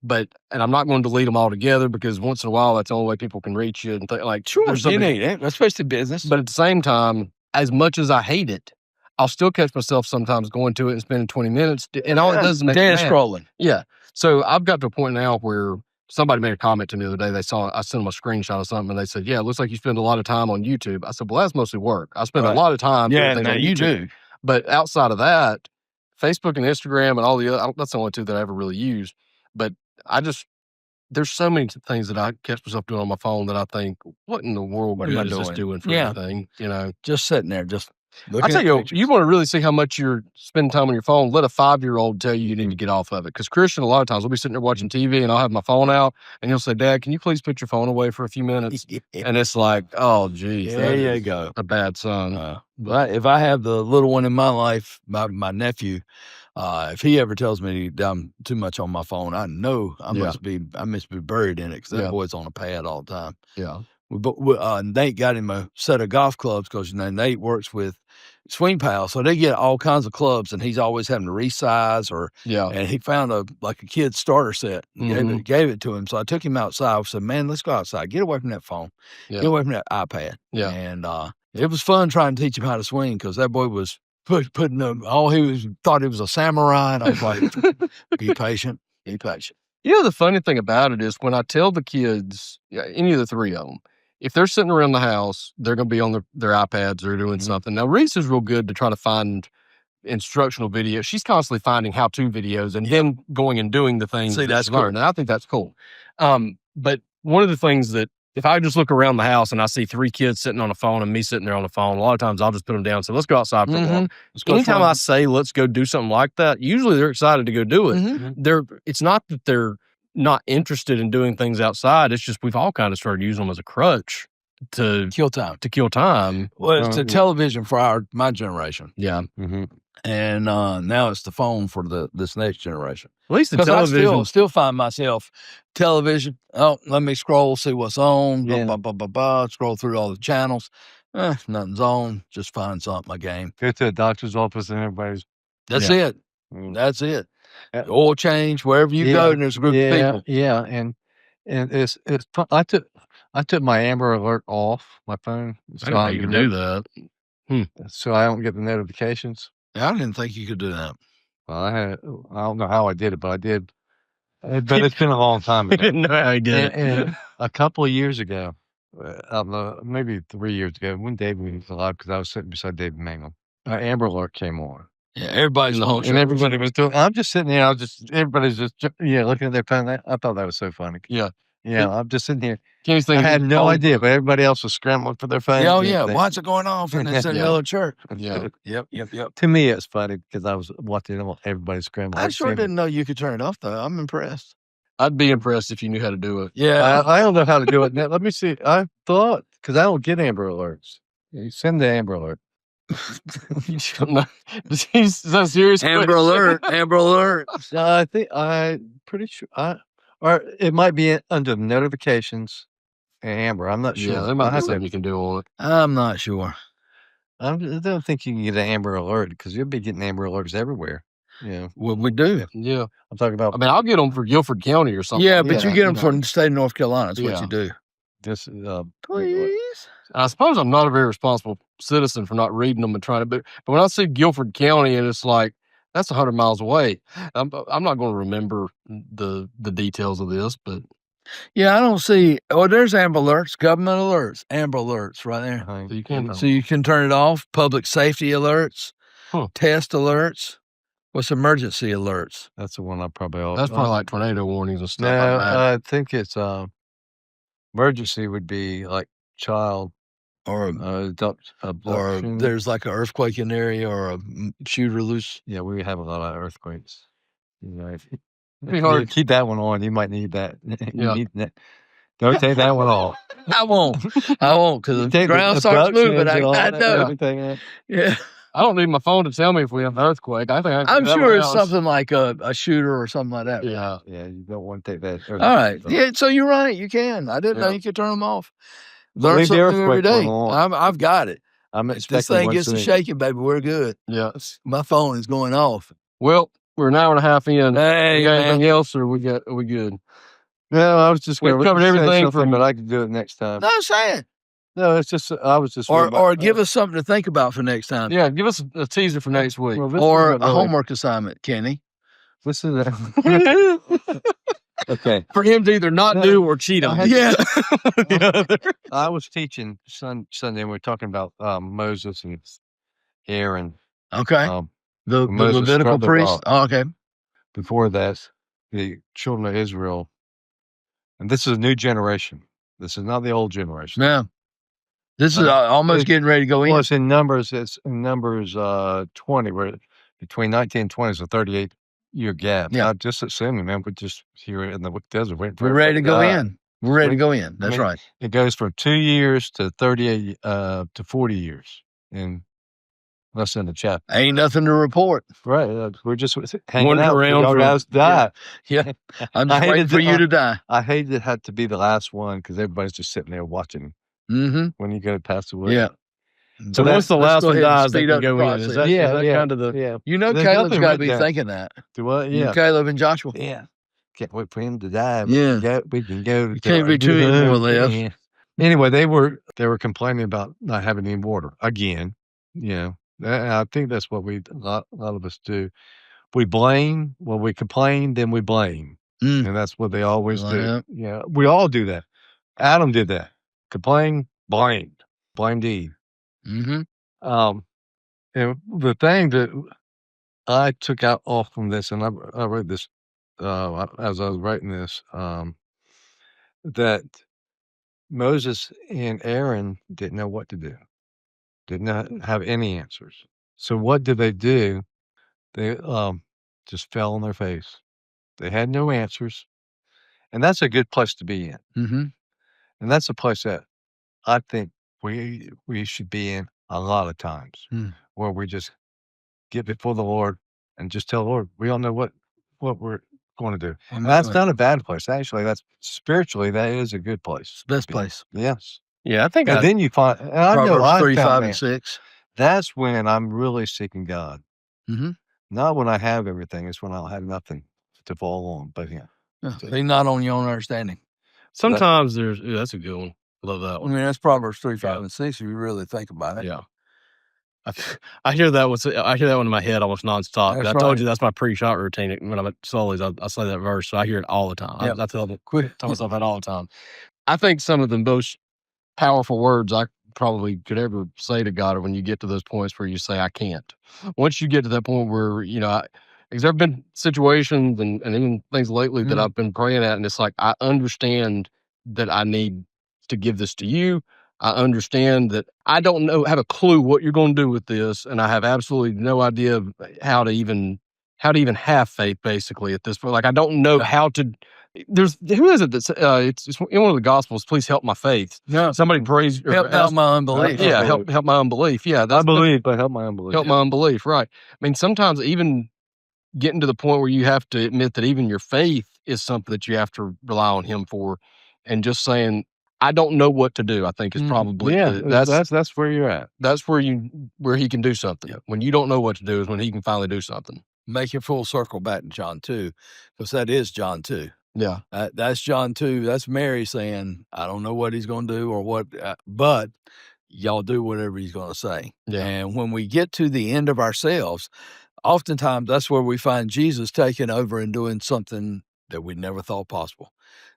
S1: And I'm not going to delete them all together because once in a while, that's the only way people can reach you. And
S2: Sure,
S1: there's
S2: you
S1: something-
S2: need it, especially business.
S1: But at the same time, as much as I hate it, I'll still catch myself sometimes going to it and spending 20 minutes. And all it does is make me
S2: Dan
S1: mad.
S2: scrolling.
S1: Yeah. So I've got to a point now where somebody made a comment to me the other day. I sent them a screenshot of something and they said, yeah, it looks like you spend a lot of time on YouTube. I said, well, that's mostly work. I spend a lot of time doing things on
S2: you
S1: YouTube.
S2: do.
S1: But outside of that, Facebook and Instagram and all the other, that's the only two that I ever really use. But there's so many things that I catch myself doing on my phone that I think, what in the world
S2: What am I
S1: is this
S2: doing?
S1: doing for
S2: Yeah.
S1: anything?
S2: Just sitting there, just
S1: I
S2: looking
S1: tell
S2: at
S1: you,
S2: pictures.
S1: you want to really see how much you're spending time on your phone, let a 5-year-old tell you need to get off of it. Because Christian, a lot of times, we'll be sitting there watching TV and I'll have my phone out and he'll say, Dad, can you please put your phone away for a few minutes? And it's like, oh, geez.
S2: There you go.
S1: A bad son.
S2: But if I have the little one in my life, my nephew, if he ever tells me I'm too much on my phone, I know I must be buried in it because that boy's on a pad all the time.
S1: Yeah.
S2: Nate got him a set of golf clubs because Nate works with Swing Pal, so they get all kinds of clubs, and he's always having to resize and he found a kid's starter set, and gave it to him. So I took him outside. I said, "Man, let's go outside. Get away from that phone. Get away from that iPad."
S1: Yeah.
S2: And it was fun trying to teach him how to swing because that boy was putting up thought he was a samurai. And I was like, "Be patient. Be patient."
S1: You know, the funny thing about it is when I tell the kids, any of the three of them, if they're sitting around the house, they're going to be on their iPads or doing something. Now, Reese is real good to try to find instructional videos. She's constantly finding how-to videos and then going and doing the things that
S2: that's
S1: she's learned. And I think that's cool. But one of the things that if I just look around the house and I see 3 kids sitting on a phone and me sitting there on the phone, a lot of times I'll just put them down and say, let's go outside for a walk. Anytime I say, let's go do something like that, usually they're excited to go do it. It's not that they're not interested in doing things outside. It's just we've all kind of started using them as a crutch to
S2: Kill time. Well, it's the television for my generation.
S1: Yeah.
S2: And now it's the phone for this next generation.
S1: At least the
S2: Because
S1: television.
S2: I still find myself television. Oh, let me scroll, see what's on.
S3: Yeah.
S2: Blah, blah, blah, blah, scroll through all the channels. Nothing's on. Just find something. A game.
S3: Go to a doctor's office and everybody's.
S2: That's it.
S3: Mm.
S2: That's it.
S3: Yeah.
S2: Oil change wherever you go, and there's a group of people.
S3: Yeah, and it's fun. I took my Amber Alert off my phone,
S1: I
S3: so
S1: didn't know you could do that.
S3: so I don't get the notifications.
S2: I didn't think you could do that.
S3: Well, I don't know how I did it, but I did. But it's been a long time
S1: I
S3: ago.
S1: didn't know how he did it.
S3: And a couple of years ago, I don't know, maybe 3 years ago, when David was alive, because I was sitting beside David Mangum, Amber Alert came on.
S2: Yeah, everybody's
S1: In the whole
S2: on
S3: And everybody was doing. I'm just sitting there. Everybody's just looking at their phone. I thought that was so funny.
S1: Yeah.
S3: Yeah, I'm just sitting here.
S1: Kenny's
S3: I
S1: thinking
S3: had no idea, but everybody else was scrambling for their phone.
S2: Yeah, oh yeah. Why's it going off? And it's in the
S3: Yeah.
S2: middle of church.
S1: Yeah.
S2: Yep.
S3: To me, it's funny because I was watching everybody scrambling.
S2: I sure didn't know you could turn it off though. I'm impressed.
S1: I'd be impressed if you knew how to do it.
S2: Yeah.
S3: I don't know how to do it. Now, let me see. I thought, because I don't get Amber Alerts. You send the Amber Alert.
S1: Is that serious?
S2: Amber Alert. Amber Alert.
S3: I think I'm pretty sure. Or it might be under notifications. Amber, I'm not sure.
S1: Yeah, there might be something you can do on it.
S2: I'm not sure.
S3: I don't think you can get an Amber Alert because you'll be getting Amber Alerts everywhere. Yeah.
S2: Well, we do.
S1: Yeah.
S3: I'm talking about.
S1: I mean, I'll get them for Guilford County or something.
S2: Yeah, but
S3: Yeah,
S2: you get them
S1: know.
S2: from the state of North Carolina. That's what
S1: Yeah.
S2: you do.
S3: This.
S2: Please.
S1: I suppose I'm not a very responsible citizen for not reading them and trying to. But when I see Guilford County and it's like that's 100 miles away, I'm not going to remember the details of this. But
S2: Yeah, I don't see. Oh, there's Amber Alerts, government alerts, Amber Alerts right there.
S1: so you can.
S2: So you can turn it off. Public safety alerts, test alerts. What's emergency alerts?
S3: That's the one I probably.
S1: That's probably like tornado warnings and stuff
S3: No,
S1: like that.
S3: I think it's emergency would be like child
S2: Or
S3: abduction.
S2: or there's like an earthquake in the area or a shooter loose.
S3: Yeah, we have a lot of earthquakes. You know, if
S1: Pretty hard.
S3: you keep that one on, you might need that. You
S1: Yeah.
S3: need that. Don't take that one off.
S2: I won't because
S3: You
S2: the
S3: take
S2: ground starts moving. I know.
S3: Everything.
S2: Yeah,
S1: I don't need my phone to tell me if we have an earthquake. I think
S2: I'm sure it's something like a shooter or something like that.
S1: Yeah.
S3: Yeah, you don't want to take that.
S2: All right. Yeah, so you're right. You can. I didn't know you could turn them off. Learn
S3: Leave the
S2: something new every
S3: earthquake
S2: day.
S3: one on.
S2: I've got it.
S3: I'm
S2: If
S3: expecting
S2: this thing
S3: one
S2: gets to
S3: soon.
S2: shaking, baby, we're good.
S1: Yes.
S2: My phone is going off.
S1: Well, we're an hour and a half in.
S2: Hey,
S1: We got
S2: man.
S1: anything else, or are we good?
S3: No, I was just
S1: We've
S3: going
S1: covered everything from-
S3: but I can do it next time.
S2: No, I'm saying.
S3: No, it's just I was just
S2: Or give us something to think about for next time.
S1: Yeah, give us a teaser for next week.
S3: Well, this
S2: Or
S3: is
S2: a
S3: really-
S2: homework assignment, Kenny.
S3: This is okay.
S1: For him to either not do or cheat on.
S2: Yeah.
S3: I was teaching Sunday, and we were talking about Moses and Aaron.
S2: Okay. The
S3: Moses
S2: Levitical
S3: struck the
S2: priest.
S3: rock.
S2: Oh, okay.
S3: Before that, the children of Israel, and this is a new generation. This is not the old generation.
S2: Yeah. This is almost getting ready to go in.
S3: Well, it's in Numbers. It's in Numbers 20, where between 19 and 20 is a 38-year gap.
S2: Yeah.
S3: I'm just assuming, man, we're just here in the desert waiting for
S2: We're ready to go
S3: everybody
S2: in. We're ready to go in. That's
S3: mean,
S2: right.
S3: It goes from 2 years to 38 to 40 years in less than a chapter.
S2: Ain't nothing to report.
S3: Right. We're just hanging
S1: Wandering
S3: out.
S1: around
S3: Y'all
S1: for-
S3: guys die.
S2: Yeah. I'm just
S3: I hated
S2: waiting for
S3: to-
S2: you to die.
S3: I hated it had to be the last one because everybody's just sitting there watching
S2: Mm-hmm.
S3: when you go to pass away.
S2: Yeah.
S1: So once the
S2: let's
S1: last
S2: go
S1: one
S2: ahead and
S1: dies, they
S2: speed
S1: can
S2: up the
S1: go in.
S2: process.
S1: Is that kind of the?
S3: Yeah.
S2: You know,
S3: There's
S2: Caleb's
S3: nothing
S2: got to
S3: written
S2: be
S3: down.
S2: thinking that.
S3: Do what?
S2: You
S3: Yeah.
S2: Caleb and Joshua.
S3: Yeah. Can't wait for him to die.
S2: Yeah.
S3: We can go.
S2: You can't be too many more left.
S3: Yeah. Anyway, they were complaining about not having any water again. You know, I think that's what a lot of us do. We blame. Well, we complain, then we blame,
S2: Mm.
S3: and that's what they always do.
S2: Yeah.
S3: Yeah, we all do that. Adam did that. Complain, blamed Eve.
S2: Mm-hmm.
S3: And the thing that I took out off from this, and I wrote this as I was writing this, that Moses and Aaron didn't know what to do, did not have any answers. So what did they do? They just fell on their face. They had no answers, and that's a good place to be in.
S2: Mm-hmm.
S3: And that's a place that I think we should be in a lot of times, where we just get before the Lord and just tell the Lord, we don't know what we're going to do. And that's not a bad place. Actually, that's spiritually, that is a good place.
S2: Best place.
S3: Yes.
S1: Yeah, I think.
S3: And then you find, and I know
S2: Proverbs
S3: I
S2: 3, 5,
S3: found
S2: and
S3: that
S2: 6.
S3: that's when I'm really seeking God.
S2: Mm-hmm.
S3: Not when I have everything. It's when I'll have nothing to fall on. But yeah.
S2: Lean not on your own understanding.
S1: Sometimes that's a good one. Love that
S2: I
S1: one.
S2: mean, that's Proverbs 3, 5, and 6 if you really think about it.
S1: Yeah. I hear that one in my head almost nonstop.
S2: That's
S1: I told
S2: right.
S1: you that's my pre-shot routine. When I'm at Sully's, I say that verse, so I hear it all the time.
S2: Yep.
S1: I tell myself that all the time. I think some of the most powerful words I probably could ever say to God are when you get to those points where you say, I can't. Once you get to that point where, because there have been situations and even things lately that I've been praying at, and it's like, I understand that I need to give this to you. I understand that I don't have a clue what you're going to do with this, and I have absolutely no idea of how to even have faith. Basically, at this point, like I don't know how to. Who is it that's it's in one of the Gospels? Please help my faith.
S2: No,
S1: Somebody prays.
S2: help out my unbelief.
S1: Yeah, help my unbelief. Yeah,
S3: I believe, but help my unbelief.
S1: Help my unbelief. Right. I mean, sometimes even getting to the point where you have to admit that even your faith is something that you have to rely on Him for, and just saying, I don't know what to do, I think is probably
S3: that's where you're at.
S1: That's where He can do something.
S2: Yep.
S1: When you don't know what to do is when He can finally do something.
S2: Make your full circle back to John 2, because that is John 2.
S1: Yeah.
S2: That's John 2. That's Mary saying, I don't know what he's going to do or what, but y'all do whatever he's going to say.
S1: Yeah.
S2: And when we get to the end of ourselves, oftentimes that's where we find Jesus taking over and doing something that we never thought possible.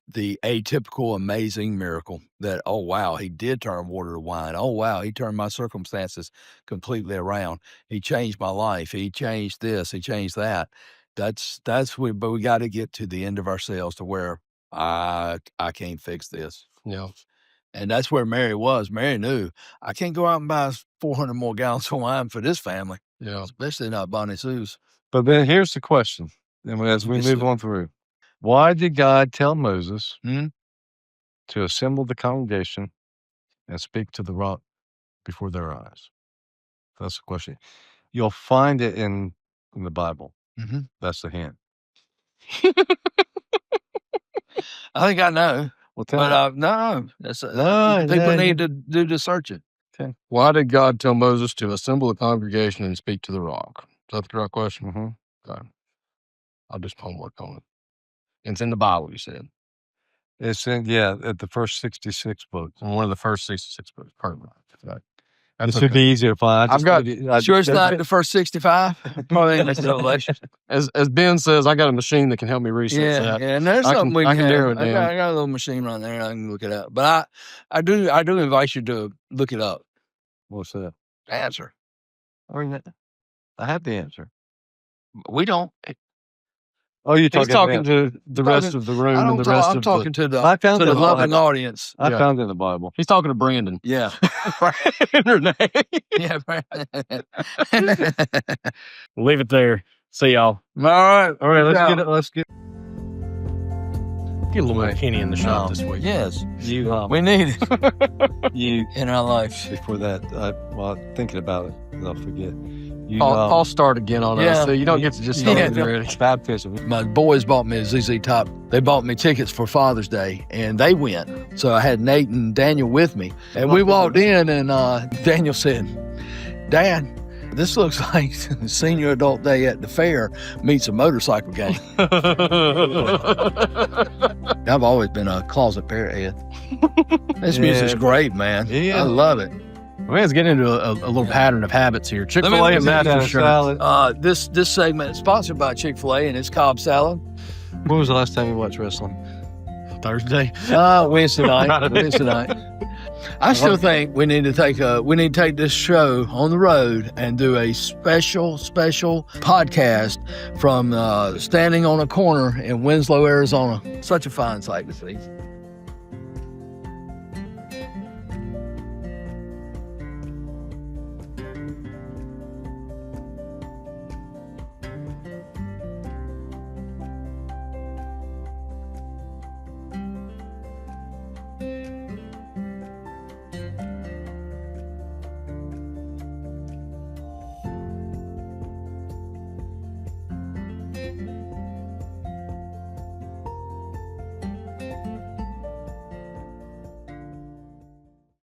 S2: The atypical, amazing miracle that, oh, wow, he did turn water to wine. Oh, wow, he turned my circumstances completely around. He changed my life. He changed this. He changed that. But we got to get to the end of ourselves to where I can't fix this.
S1: Yeah.
S2: And that's where Mary was. Mary knew, I can't go out and buy 400 more gallons of wine for this family.
S1: Yeah.
S2: Especially not Bonnie Sue's.
S3: But then here's the question, and as we move on through. Why did God tell Moses to assemble the congregation and speak to the rock before their eyes? That's the question. You'll find it in the Bible.
S2: Mm-hmm.
S3: That's the hint.
S2: I think I know.
S3: Well,
S2: but no. People need to do the searching.
S1: Okay. Why did God tell Moses to assemble the congregation and speak to the rock? Is that the right question?
S3: Mm-hmm.
S1: Okay. I'll just homework on it. It's in the Bible, you said.
S3: It's at the first 66 books.
S1: One of the first 66 books. Perfect.
S3: This would be easier to find.
S2: Sure it's not the first 65? Probably that's Revelation.
S1: As Ben says, I got a machine that can help me research that.
S2: Yeah, and there's something we
S1: I can
S2: have.
S1: narrow it down.
S2: I got a little machine right there. I can look it up. But I do invite you to look it up.
S3: What's that?
S2: Answer.
S3: I have the answer.
S2: We don't.
S3: Oh,
S1: He's talking to the rest of the room and the rest
S2: I'm
S1: of
S2: talking to the loving audience.
S3: I found it in the Bible.
S1: He's talking to Brandon.
S2: Yeah.
S1: And Renee.
S2: Yeah.
S1: We'll leave it there. See y'all.
S2: All right.
S3: Let's get
S1: a little more Kenny in the shop this week.
S2: Yes.
S3: we
S2: need it.
S3: You
S2: in our life.
S3: Before that, while thinking about it, I'll forget.
S1: I'll start again on us. So you don't get to just start
S3: already. Baptism.
S2: My boys bought me a ZZ Top. They bought me tickets for Father's Day, and they went. So I had Nate and Daniel with me. And we walked in, and Daniel said, Dad, this looks like senior adult day at the fair meets a motorcycle game. I've always been a closet parrothead. This music's great, man. Yeah. I love it.
S1: Well, let's get into a little pattern of habits here. Chick-fil-A and Master
S2: salad. This segment is sponsored by Chick-fil-A and it's Cobb salad.
S3: When was the last time you watched wrestling?
S1: Thursday.
S2: Wednesday night. I still think we need to take this show on the road and do a special podcast from standing on a corner in Winslow, Arizona. Such a fine sight to see.